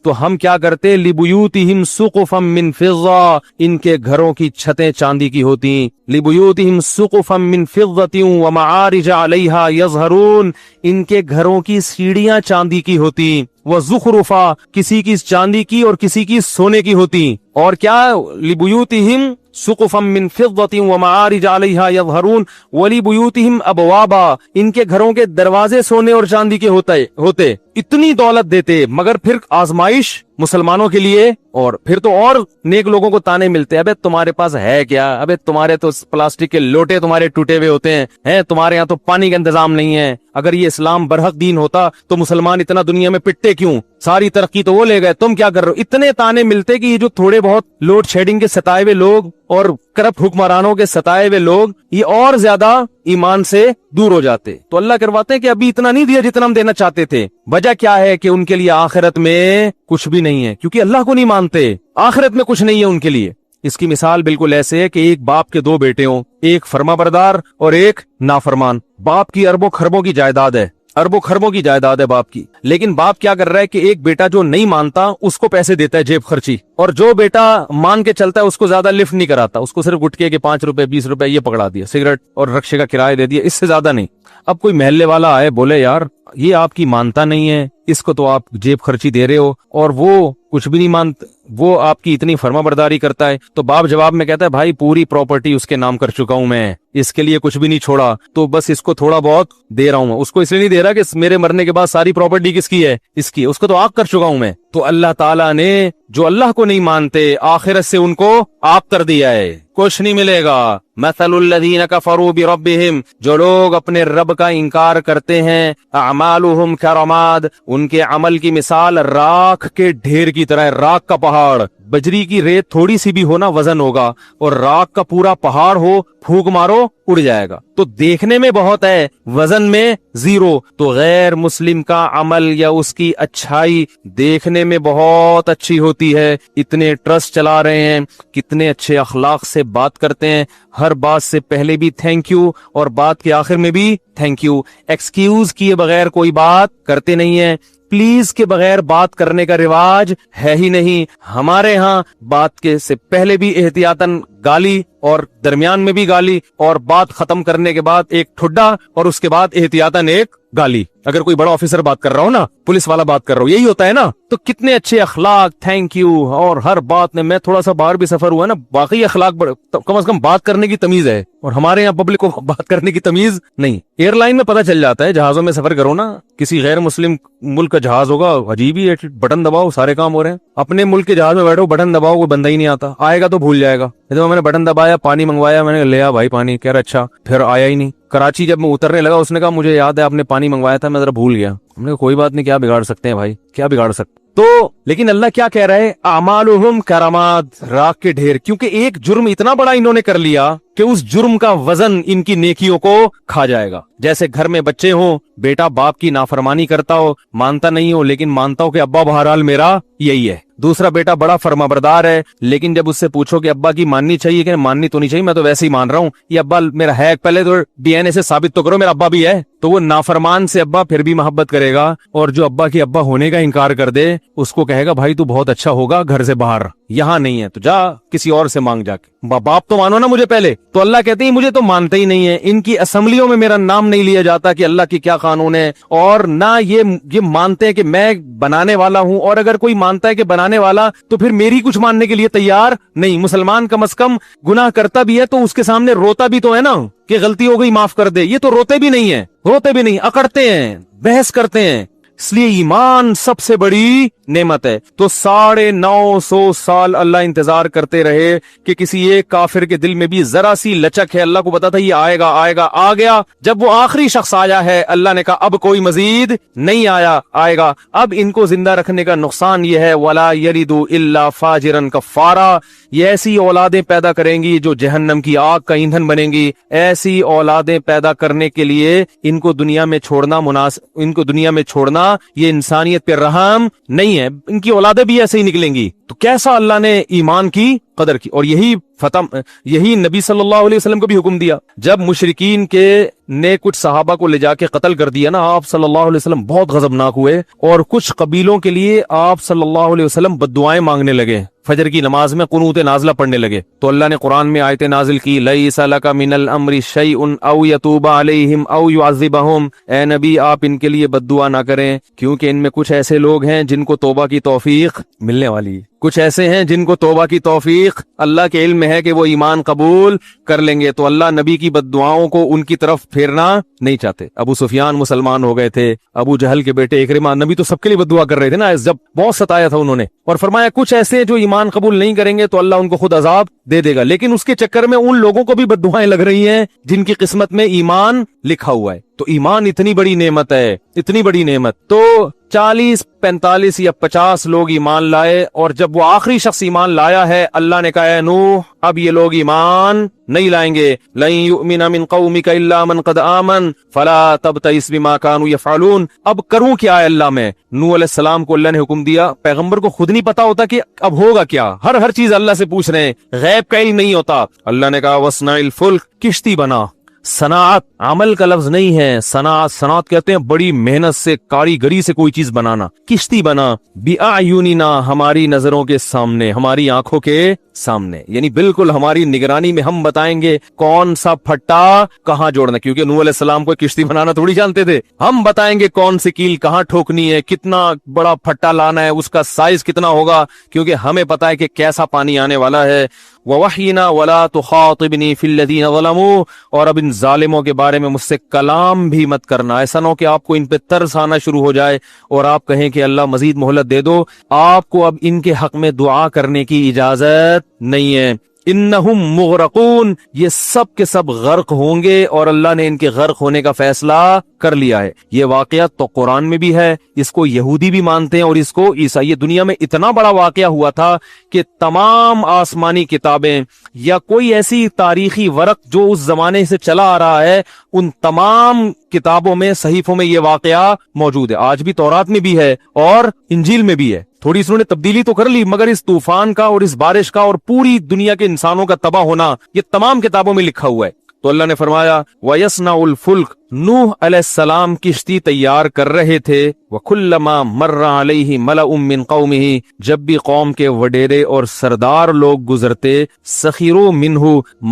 تو ہم کیا کرتے؟ لبیوتہم سقفا من فضہ, ان کے گھروں کی چھتیں چاندی کی ہوتی, لبیوتہم سقفا من فضة ومعارج علیہا یظہرون, ان کے گھروں کی سیڑھیاں چاندی کی ہوتی, وزخرفا, کسی کی چاندی کی اور کسی کی سونے کی ہوتی, اور کیا؟ لبیوتہم سقفا من فضة ومعارج علیہا یظہرون ولبیوتہم ابوابا, ان کے گھروں کے دروازے سونے اور چاندی کے ہوتے. اتنی دولت دیتے, مگر پھر آزمائش مسلمانوں کے لیے, اور پھر تو اور نیک لوگوں کو تانے ملتے, ابے تمہارے پاس ہے کیا؟ ابے تمہارے تو پلاسٹک کے لوٹے تمہارے ٹوٹے ہوئے ہوتے ہیں, تمہارے یہاں تو پانی کا انتظام نہیں ہے. اگر یہ اسلام برحق دین ہوتا تو مسلمان اتنا دنیا میں پٹتے کیوں؟ ساری ترقی تو وہ لے گئے, تم کیا کر رہے ہو؟ اتنے تانے ملتے کہ یہ جو تھوڑے بہت لوڈ شیڈنگ کے ستائے ہوئے لوگ اور کرپٹ حکمرانوں کے ستائے ہوئے لوگ یہ اور زیادہ ایمان سے دور ہو جاتے. تو اللہ کرواتے ہیں کہ ابھی اتنا نہیں دیا جتنا ہم دینا چاہتے تھے. وجہ کیا ہے؟ کہ ان کے لیے آخرت میں کچھ بھی نہیں ہے, کیونکہ اللہ کو نہیں مانتے, آخرت میں کچھ نہیں ہے ان کے لیے. اس کی مثال بالکل ایسے ہے کہ ایک باپ کے دو بیٹے ہوں, ایک فرما بردار اور ایک نافرمان. باپ کی اربوں خربوں کی جائیداد ہے, اربوں خربوں کی جائیداد ہے باپ کی, لیکن باپ کیا کر رہا ہے کہ ایک بیٹا جو نہیں مانتا اس کو پیسے دیتا ہے جیب خرچی, اور جو بیٹا مان کے چلتا ہے اس کو زیادہ لفٹ نہیں کراتا, اس کو صرف گٹکے کے 5 روپے 20 روپے یہ پکڑا دیا, سگریٹ اور رکشے کا کرایہ دے دیا, اس سے زیادہ نہیں. اب کوئی محلے والا آئے بولے یار یہ آپ کی مانتا نہیں ہے, اس کو تو آپ جیب خرچی دے رہے ہو, اور وہ کچھ بھی نہیں مانتا, وہ آپ کی اتنی فرما برداری کرتا ہے, تو باپ جواب میں کہتا ہے بھائی پوری پراپرٹی اس کے نام کر چکا ہوں میں, اس کے لیے کچھ بھی نہیں چھوڑا, تو بس اس کو تھوڑا بہت دے رہا ہوں. اس کو اس لیے نہیں دے رہا کہ میرے مرنے کے بعد ساری پراپرٹی کس کی ہے, اس کی, اس کو تو آگ کر چکا ہوں میں. تو اللہ تعالیٰ نے جو اللہ کو نہیں مانتے آخرت سے ان کو آگ کر دیا ہے, کچھ نہیں ملے گا. مثل الذین کفروا بربہم, جو لوگ اپنے رب کا انکار کرتے ہیں, اعمالہم کرماد, ان کے عمل کی مثال راکھ کے ڈھیر کی طرح, راکھ کا پہاڑ, بجری کی ریت تھوڑی سی بھی ہونا وزن ہوگا, اور راکھ کا پورا پہاڑ ہو پھونک مارو اڑ جائے گا. تو دیکھنے میں بہت ہے, وزن میں زیرو. تو غیر مسلم کا عمل یا اس کی اچھائی دیکھنے میں بہت اچھی ہوتی ہے, اتنے ٹرسٹ چلا رہے ہیں, کتنے اچھے اخلاق سے بات کرتے ہیں, ہر بات سے پہلے بھی تھینک یو اور بات کے آخر میں بھی تھینک یو, ایکسکیوز کیے بغیر کوئی بات کرتے نہیں ہیں, پلیز کے بغیر بات کرنے کا رواج ہے ہی نہیں. ہمارے ہاں بات کے سے پہلے بھی احتیاطاً گالی, اور درمیان میں بھی گالی, اور بات ختم کرنے کے بعد ایک ٹھڈا, اور اس کے بعد احتیاطاً ایک گالی. اگر کوئی بڑا آفیسر بات کر رہا ہو نا, پولیس والا بات کر رہا ہو, یہی ہوتا ہے نا. تو کتنے اچھے اخلاق, تھینک یو, اور ہر بات میں تھوڑا سا باہر بھی سفر ہوا نا, باقی اخلاق کم از کم بات کرنے کی تمیز ہے, اور ہمارے یہاں پبلک کو بات کرنے کی تمیز نہیں. ایئر لائن میں پتہ چل جاتا ہے, جہازوں میں سفر کرو نا, کسی غیر مسلم ملک کا جہاز ہوگا, عجیب ہی بٹن دباؤ سارے کام ہو رہے ہیں. اپنے ملک کے جہاز میں بیٹھو, بٹن دباؤ, کوئی بندہ ہی نہیں آتا, آئے گا تو بھول جائے گا. میں نے بٹن دبایا, پانی منگوایا, میں نے لیا بھائی پانی, کہہ رہا اچھا, پھر آیا ہی نہیں. کراچی جب میں اترنے لگا, اس نے کہا مجھے یاد ہے آپ نے پانی منگوایا تھا, میں ذرا بھول گیا. ہم نے کہا کوئی بات نہیں, کیا بگاڑ سکتے ہیں بھائی, کیا بگاڑ سکتے. تو لیکن اللہ کیا کہہ رہا ہے, اعمالہم کرماد, راکھ کے ڈھیر, کیونکہ ایک جرم اتنا بڑا انہوں نے کر لیا کہ اس جرم کا وزن ان کی نیکیوں کو کھا جائے گا. جیسے گھر میں بچے ہوں, بیٹا باپ کی نافرمانی کرتا ہو, مانتا نہیں ہو, لیکن مانتا ہو کہ ابا بہرحال میرا یہی ہے. دوسرا بیٹا بڑا فرما بردار ہے, لیکن جب اس سے پوچھو کہ ابا کی ماننی چاہیے کہ ماننی تو نہیں چاہیے, میں تو ویسے ہی مان رہا ہوں, یہ ابا میرا ہے, پہلے تو ڈی این اے سے ثابت تو کرو میرا ابا بھی ہے. تو وہ نافرمان سے ابا پھر بھی محبت کرے گا, اور جو ابا کی ابا ہونے کا انکار کر دے اس کو کہے گا بھائی تو بہت اچھا ہوگا گھر سے باہر, یہاں نہیں ہے تو جا کسی اور سے مانگ جا کے, باپ تو مانو نا مجھے پہلے. تو اللہ کہتے ہیں مجھے تو مانتے ہی نہیں ہے, ان کی اسمبلیوں میں میرا نام نہیں لیا جاتا کہ اللہ کی کیا قانون ہے, اور نہ یہ مانتے ہیں کہ میں بنانے والا ہوں, اور اگر کوئی مانتا ہے کہ بنانے والا تو پھر میری کچھ ماننے کے لیے تیار نہیں. مسلمان کم از کم گناہ کرتا بھی ہے تو اس کے سامنے روتا بھی تو ہے نا کہ غلطی ہو گئی معاف کر دے, یہ تو روتے بھی نہیں ہیں, روتے بھی نہیں, اکڑتے ہیں, بحث کرتے ہیں, اس لیے ایمان سب سے بڑی نعمت ہے. تو 950 سال اللہ انتظار کرتے رہے کہ کسی ایک کافر کے دل میں بھی ذرا سی لچک ہے, اللہ کو پتا تھا یہ آئے گا آئے گا, آ گیا. جب وہ آخری شخص آیا ہے اللہ نے کہا اب کوئی مزید نہیں آئے گا. اب ان کو زندہ رکھنے کا نقصان یہ ہے وَلَا يَلِدُ إِلَّا فَاجِرًا كَفَّارًا, یہ ایسی اولادیں پیدا کریں گی جو جہنم کی آگ کا ایندھن بنیں گی. ایسی اولادیں پیدا کرنے کے لیے ان کو دنیا میں چھوڑنا یہ انسانیت پہ رحم نہیں ہے. ان کی اولادیں بھی ایسے ہی نکلیں گی. تو کیسا اللہ نے ایمان کی قدر کی, اور یہی نبی صلی اللہ علیہ وسلم کو بھی حکم دیا. جب مشرکین کے نے کچھ صحابہ کو لے جا کے قتل کر دیا نا, آپ صلی اللہ علیہ وسلم بہت غضبناک ہوئے اور کچھ قبیلوں کے لیے آپ صلی اللہ علیہ وسلم بددعائیں مانگنے لگے, فجر کی نماز میں قنوت نازلہ پڑھنے لگے. تو اللہ نے قرآن میں آیت نازل کی لیس لک من الامر شیء او یتوب علیہم او یعذبہم, اے نبی آپ ان کے لیے بددعا نہ کریں کیونکہ ان میں کچھ ایسے لوگ ہیں جن کو توبہ کی توفیق ملنے والی ہے. کچھ ایسے ہیں جن کو توبہ کی توفیق اللہ کے علم میں ہے کہ وہ ایمان قبول کر لیں گے. تو اللہ نبی کی بددعاؤں کو ان کی طرف پھیرنا نہیں چاہتے. ابو سفیان مسلمان ہو گئے تھے, ابو جہل کے بیٹے اکرمہ, نبی تو سب کے لیے بددعا کر رہے تھے نا جب بہت ستایا تھا انہوں نے, اور فرمایا کچھ ایسے جو ایمان قبول نہیں کریں گے تو اللہ ان کو خود عذاب دے دے گا. لیکن اس کے چکر میں ان لوگوں کو بھی بددعائیں لگ رہی ہیں جن کی قسمت میں ایمان لکھا ہوا ہے. تو ایمان اتنی بڑی نعمت ہے, اتنی بڑی نعمت. تو 40 45 یا 50 لوگ ایمان لائے, اور جب وہ آخری شخص ایمان لایا ہے اللہ نے کہا اے نوح اب یہ لوگ ایمان نہیں لائیں گے. لن یؤمن من قومک الا من قد آمن فلا تبتئس بما كانوا يفعلون. اب کروں کیا ہے اللہ میں؟ نوح علیہ السلام کو اللہ نے حکم دیا, پیغمبر کو خود نہیں پتا ہوتا کہ اب ہوگا کیا, ہر چیز اللہ سے پوچھ رہے ہیں, غیب کا علم نہیں ہوتا. اللہ نے کہا وصنع الفلک, کشتی بنا. صنعت عمل کا لفظ نہیں ہے, صنعت کہتے ہیں بڑی محنت سے کاریگری سے کوئی چیز بنانا. کشتی بنا بِأَعْيُنِنَا, ہماری نظروں کے سامنے, ہماری آنکھوں کے سامنے, یعنی بالکل ہماری نگرانی میں ہم بتائیں گے کون سا پھٹا کہاں جوڑنا, کیونکہ نوح علیہ السلام کو کشتی بنانا تھوڑی جانتے تھے. ہم بتائیں گے کون سی کیل کہاں ٹھوکنی ہے, کتنا بڑا پھٹا لانا ہے, اس کا سائز کتنا ہوگا, کیونکہ ہمیں پتا ہے کہ کیسا پانی آنے والا ہے. وَوَحْيِنَا وَلَا تُخَاطِبْنِي فِي الَّذِينَ ظَلَمُوا, اور اب ان ظالموں کے بارے میں مجھ سے کلام بھی مت کرنا. ایسا نہ ہو کہ آپ کو ان پہ ترس آنا شروع ہو جائے اور آپ کہیں کہ اللہ مزید مہلت دے دو. آپ کو اب ان کے حق میں دعا کرنے کی اجازت نہیں ہے. انہم مغرقون, یہ سب کے سب غرق ہوں گے, اور اللہ نے ان کے غرق ہونے کا فیصلہ کر لیا ہے. یہ واقعہ تو قرآن میں بھی ہے, اس کو یہودی بھی مانتے ہیں اور اس کو عیسائی. دنیا میں اتنا بڑا واقعہ ہوا تھا کہ تمام آسمانی کتابیں یا کوئی ایسی تاریخی ورق جو اس زمانے سے چلا آ رہا ہے, ان تمام کتابوں میں, صحیفوں میں یہ واقعہ موجود ہے. آج بھی تورات میں بھی ہے اور انجیل میں بھی ہے. تھوڑی انہوں نے تبدیلی تو کر لی, مگر اس طوفان کا اور اس بارش کا اور پوری دنیا کے انسانوں کا تباہ ہونا یہ تمام کتابوں میں لکھا ہوا ہے. تو اللہ نے فرمایا وَيَصْنَعُ الْفُلْكَ, نوح علیہ السلام کشتی تیار کر رہے تھے. وَكُلَّمَا مَرَّ عَلَيْهِ مَلَأٌ مِّن قَوْمِهِ, جب بھی قوم کے وڈیرے اور سردار لوگ گزرتے, سخروا منہ,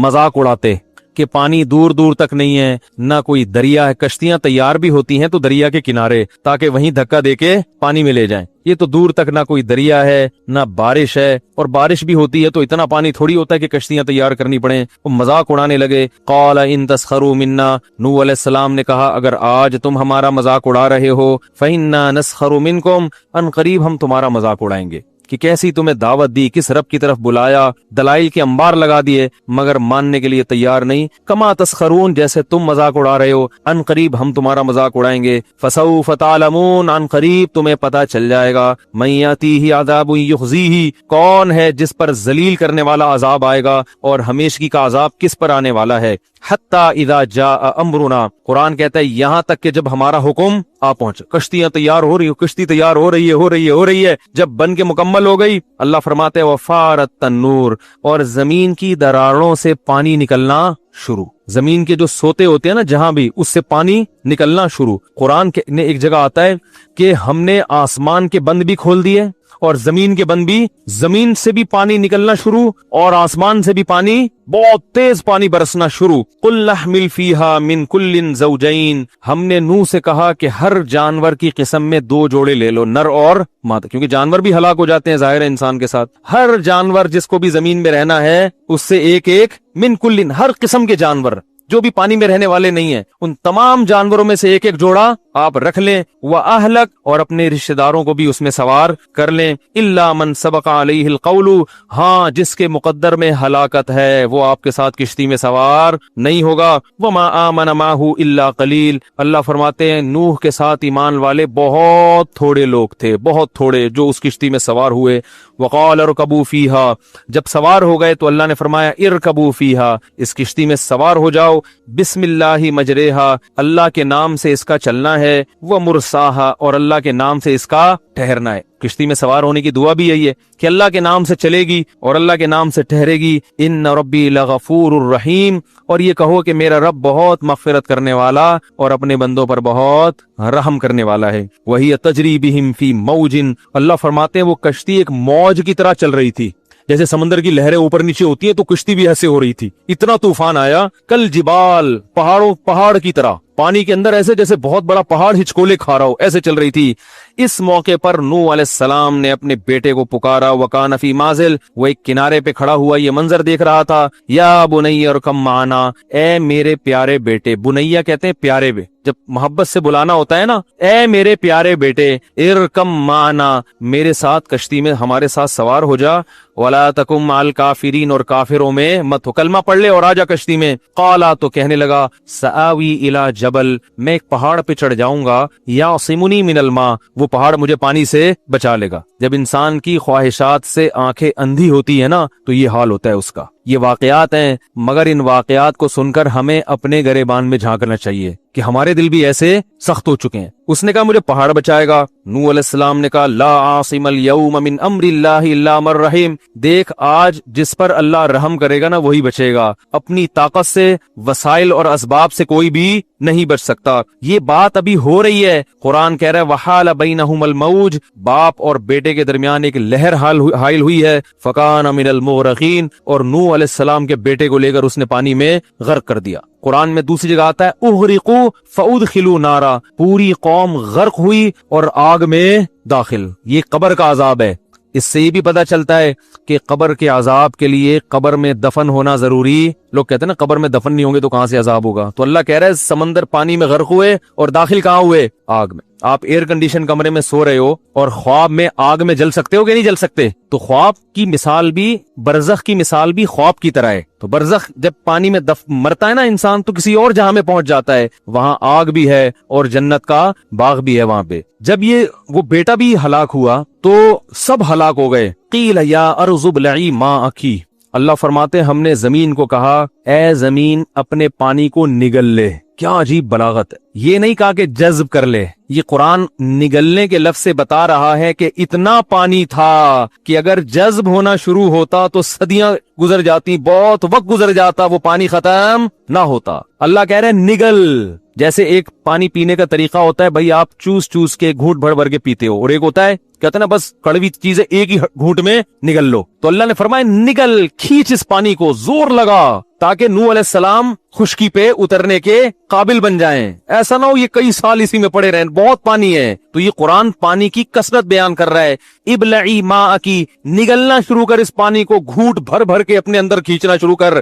مذاق اڑاتے کہ پانی دور دور تک نہیں ہے, نہ کوئی دریا ہے. کشتیاں تیار بھی ہوتی ہیں تو دریا کے کنارے, تاکہ وہیں دھکا دے کے پانی میں لے جائیں. یہ تو دور تک نہ کوئی دریا ہے نہ بارش ہے, اور بارش بھی ہوتی ہے تو اتنا پانی تھوڑی ہوتا ہے کہ کشتیاں تیار کرنی پڑیں. وہ مذاق اڑانے لگے. قال ان تسخروا منا, نوح علیہ السلام نے کہا اگر آج تم ہمارا مذاق اڑا رہے ہو, فإنا نسخر منکم, ان قریب ہم تمہارا مذاق اڑائیں گے. کہ کیسی تمہیں دعوت دی, کس رب کی طرف بلایا, دلائل کے انبار لگا دیے, مگر ماننے کے لیے تیار نہیں. کما تسخرون, جیسے تم مذاق اڑا رہے ہو, ان قریب ہم تمہارا مذاق اڑائیں گے. فسوف تعلمون, ان قریب تمہیں پتا چل جائے گا. من یاتیہ عذاب یخزیہ, کون ہے جس پر ذلیل کرنے والا عذاب آئے گا, اور ہمیشگی کا عذاب کس پر آنے والا ہے. حتی اذا جاء امرنا, قرآن کہتا ہے یہاں تک کہ جب ہمارا حکم آ پہنچ. کشتیاں تیار ہو رہی, کشتی تیار ہو رہی ہے, جب بن کے مکمل ہو گئی, اللہ فرماتے ہیں وفارت التنور, اور زمین کی دراڑوں سے پانی نکلنا شروع. زمین کے جو سوتے ہوتے ہیں نا جہاں بھی, اس سے پانی نکلنا شروع. قرآن نے ایک جگہ آتا ہے کہ ہم نے آسمان کے بند بھی کھول دیے اور زمین کے بند بھی, زمین سے بھی پانی نکلنا شروع اور آسمان سے بھی پانی, بہت تیز پانی برسنا شروع. قُلْ نَحْمِلْ فِيهَا مِنْ كُلٍّ زَوْجَيْنِ, ہم نے نوح سے کہا کہ ہر جانور کی قسم میں 2 جوڑے لے لو, نر اور مادہ, کیونکہ جانور بھی ہلاک ہو جاتے ہیں ظاہر ہے انسان کے ساتھ. ہر جانور جس کو بھی زمین میں رہنا ہے اس سے ایک من کلٍ, ہر قسم کے جانور, جو بھی پانی میں رہنے والے نہیں ہیں ان تمام جانوروں میں سے ایک ایک جوڑا آپ رکھ لیں، وَأَهْلَكَ اور اپنے رشتہ داروں کو بھی اس میں سوار کر لیں، إِلَّا مَنْ سَبَقَ عَلَيْهِ الْقَوْلُ ہاں جس کے مقدر میں ہلاکت ہے وہ آپ کے ساتھ کشتی میں سوار نہیں ہوگا، وَمَا آمَنَ مَعَهُ إِلَّا قَلِيلٌ اللہ فرماتے ہیں نوح کے ساتھ ایمان والے بہت تھوڑے لوگ تھے، بہت تھوڑے جو اس کشتی میں سوار ہوئے، وَقَالَ ارْكَبُوا فِيهَا جب سوار ہو گئے تو اللہ نے فرمایا ارکبوا فیہا اس کشتی میں سوار ہو جاؤ، بسم اللہ مجریہا اللہ کے نام سے اس کا چلنا ہے، ومرساہا اور اللہ کے نام سے اس کا ٹھہرنا ہے۔ کشتی میں سوار ہونے کی دعا بھی یہی ہے کہ اللہ کے نام سے چلے گی اور اللہ کے نام سے ٹھہرے گی، ان ربی لغفور الرحیم اور یہ کہو کہ میرا رب بہت مغفرت کرنے والا اور اپنے بندوں پر بہت رحم کرنے والا ہے۔ وہی تجری بہم فی موج اللہ فرماتے ہیں وہ کشتی ایک موج کی طرح چل رہی تھی، جیسے سمندر کی لہریں اوپر نیچے ہوتی ہیں تو کشتی بھی ایسے ہو رہی تھی، اتنا طوفان آیا، کل جبال پہاڑ کی طرح پانی کے اندر ایسے جیسے بہت بڑا پہاڑ ہچکولے کھا رہا ہو ایسے چل رہی تھی۔ اس موقع پر نوح علیہ السلام نے اپنے بیٹے کو پکارا، وکان فی مازل وہ ایک کنارے پہ کھڑا ہوا یہ منظر دیکھ رہا تھا، یا بنی ارکم معنا اے میرے پیارے بیٹے، بنیا کہتے ہیں پیارے بے، جب محبت سے بلانا ہوتا ہے نا، اے میرے پیارے بیٹے ارکم معنا میرے ساتھ کشتی میں ہمارے ساتھ سوار ہو جا، ولا تکم مع الکافرین اور کافروں میں مت ہو، کلمہ پڑھ لے اور آجا کشتی میں۔ قالا تو کہنے لگا سآوی الی جبل میں ایک پہاڑ پہ چڑھ جاؤں گا، یعصمنی من الماء وہ پہاڑ مجھے پانی سے بچا لے گا۔ جب انسان کی خواہشات سے آنکھیں اندھی ہوتی ہے نا تو یہ حال ہوتا ہے اس کا۔ یہ واقعات ہیں مگر ان واقعات کو سن کر ہمیں اپنے گریبان میں جھانکنا چاہیے کہ ہمارے دل بھی ایسے سخت ہو چکے ہیں۔ اس نے کہا مجھے پہاڑ بچائے گا، نوح علیہ السلام نے کہا لا عاصم اليوم من امر اللہ الا من رحم دیکھ آج جس پر اللہ رحم کرے گا نا وہی بچے گا، اپنی طاقت سے وسائل اور اسباب سے کوئی بھی نہیں بچ سکتا۔ یہ بات ابھی ہو رہی ہے، قرآن کہہ رہا ہے وحال بینہم الموج باپ اور بیٹے کے درمیان ایک لہر حائل ہوئی ہے، فکان من المغرقین اور نوح علیہ السلام کے بیٹے کو لے کر اس نے پانی میں غرق کر دیا۔ قرآن میں دوسری جگہ آتا ہے اغرقوا فادخلوا نارا پوری قوم غرق ہوئی اور آگ میں داخل۔ یہ قبر کا عذاب ہے۔ اس سے یہ بھی پتہ چلتا ہے کہ قبر کے عذاب کے لیے قبر میں دفن ہونا ضروری۔ لوگ کہتے ہیں نا قبر میں دفن نہیں ہوں گے تو کہاں سے عذاب ہوگا، تو اللہ کہہ رہا ہے سمندر پانی میں غرق ہوئے اور داخل کہاں ہوئے؟ آگ میں۔ آپ ایئر کنڈیشن کمرے میں سو رہے ہو اور خواب میں آگ میں جل سکتے ہو کہ نہیں جل سکتے؟ تو خواب کی مثال بھی، برزخ کی مثال بھی خواب کی طرح ہے۔ تو برزخ جب پانی میں مرتا ہے نا انسان تو کسی اور جہاں میں پہنچ جاتا ہے، وہاں آگ بھی ہے اور جنت کا باغ بھی ہے وہاں پہ۔ جب وہ بیٹا بھی ہلاک ہوا تو سب ہلاک ہو گئے۔ قیل یا ارض ابلعی ماءکی اللہ فرماتے ہم نے زمین کو کہا اے زمین اپنے پانی کو نگل لے۔ کیا عجیب بلاغت ہے، یہ نہیں کہا کہ جذب کر لے، یہ قرآن نگلنے کے لفظ سے بتا رہا ہے کہ اتنا پانی تھا کہ اگر جذب ہونا شروع ہوتا تو صدیاں گزر جاتی، بہت وقت گزر جاتا، وہ پانی ختم نہ ہوتا۔ اللہ کہہ رہے ہیں نگل، جیسے ایک پانی پینے کا طریقہ ہوتا ہے بھائی آپ چوس کے گھونٹ بھر بھر کے پیتے ہو، اور ایک ہوتا ہے کہتے ہیں نا بس کڑوی چیزیں ایک ہی گھونٹ میں نگل لو، تو اللہ نے فرمایا نگل، کھینچ اس پانی کو، زور لگا تاکہ نوح علیہ السلام خشکی پہ اترنے کے قابل بن جائیں۔ ایسا نہ ہو یہ کئی سال اسی میں پڑے رہیں، بہت پانی ہے۔ تو یہ قرآن پانی کی کثرت بیان کر رہا ہے، ابلعی ماءکی نگلنا شروع کر اس پانی کو، گھونٹ بھر بھر کے اپنے اندر کھینچنا شروع کر،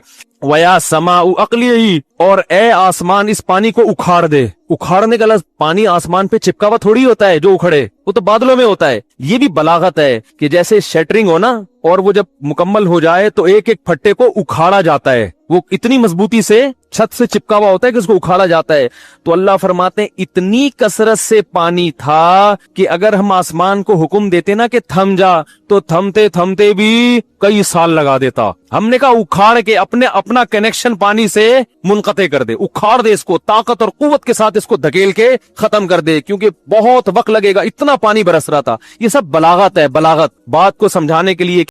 ویا سماء اقلیعی اور اے آسمان اس پانی کو اکھاڑ دے۔ اکھاڑنے کا لفظ پانی آسمان پہ چپکا ہوا تھوڑی ہوتا ہے جو اکھڑے، وہ تو بادلوں میں ہوتا ہے۔ یہ بھی بلاغت ہے کہ جیسے شیٹرنگ ہو نا اور وہ جب مکمل ہو جائے تو ایک ایک پھٹے کو اکھاڑا جاتا ہے، وہ اتنی مضبوطی سے چھت سے چپکا ہوا ہوتا ہے کہ اس کو اکھاڑا جاتا ہے۔ تو اللہ فرماتے ہیں اتنی کثرت سے پانی تھا کہ اگر ہم آسمان کو حکم دیتے نا کہ تھم جا تو تھمتے تھمتے بھی کئی سال لگا دیتا۔ ہم نے کہا اکھاڑ کے اپنا کنیکشن پانی سے منقطع کر دے، اکھاڑ دے اس کو، طاقت اور قوت کے ساتھ اس کو دھکیل کے ختم کر دے، کیونکہ بہت وقت لگے گا، اتنا پانی برس رہا تھا۔ یہ سب بلاغت ہے، بلاغت بات کو سمجھانے کے لیے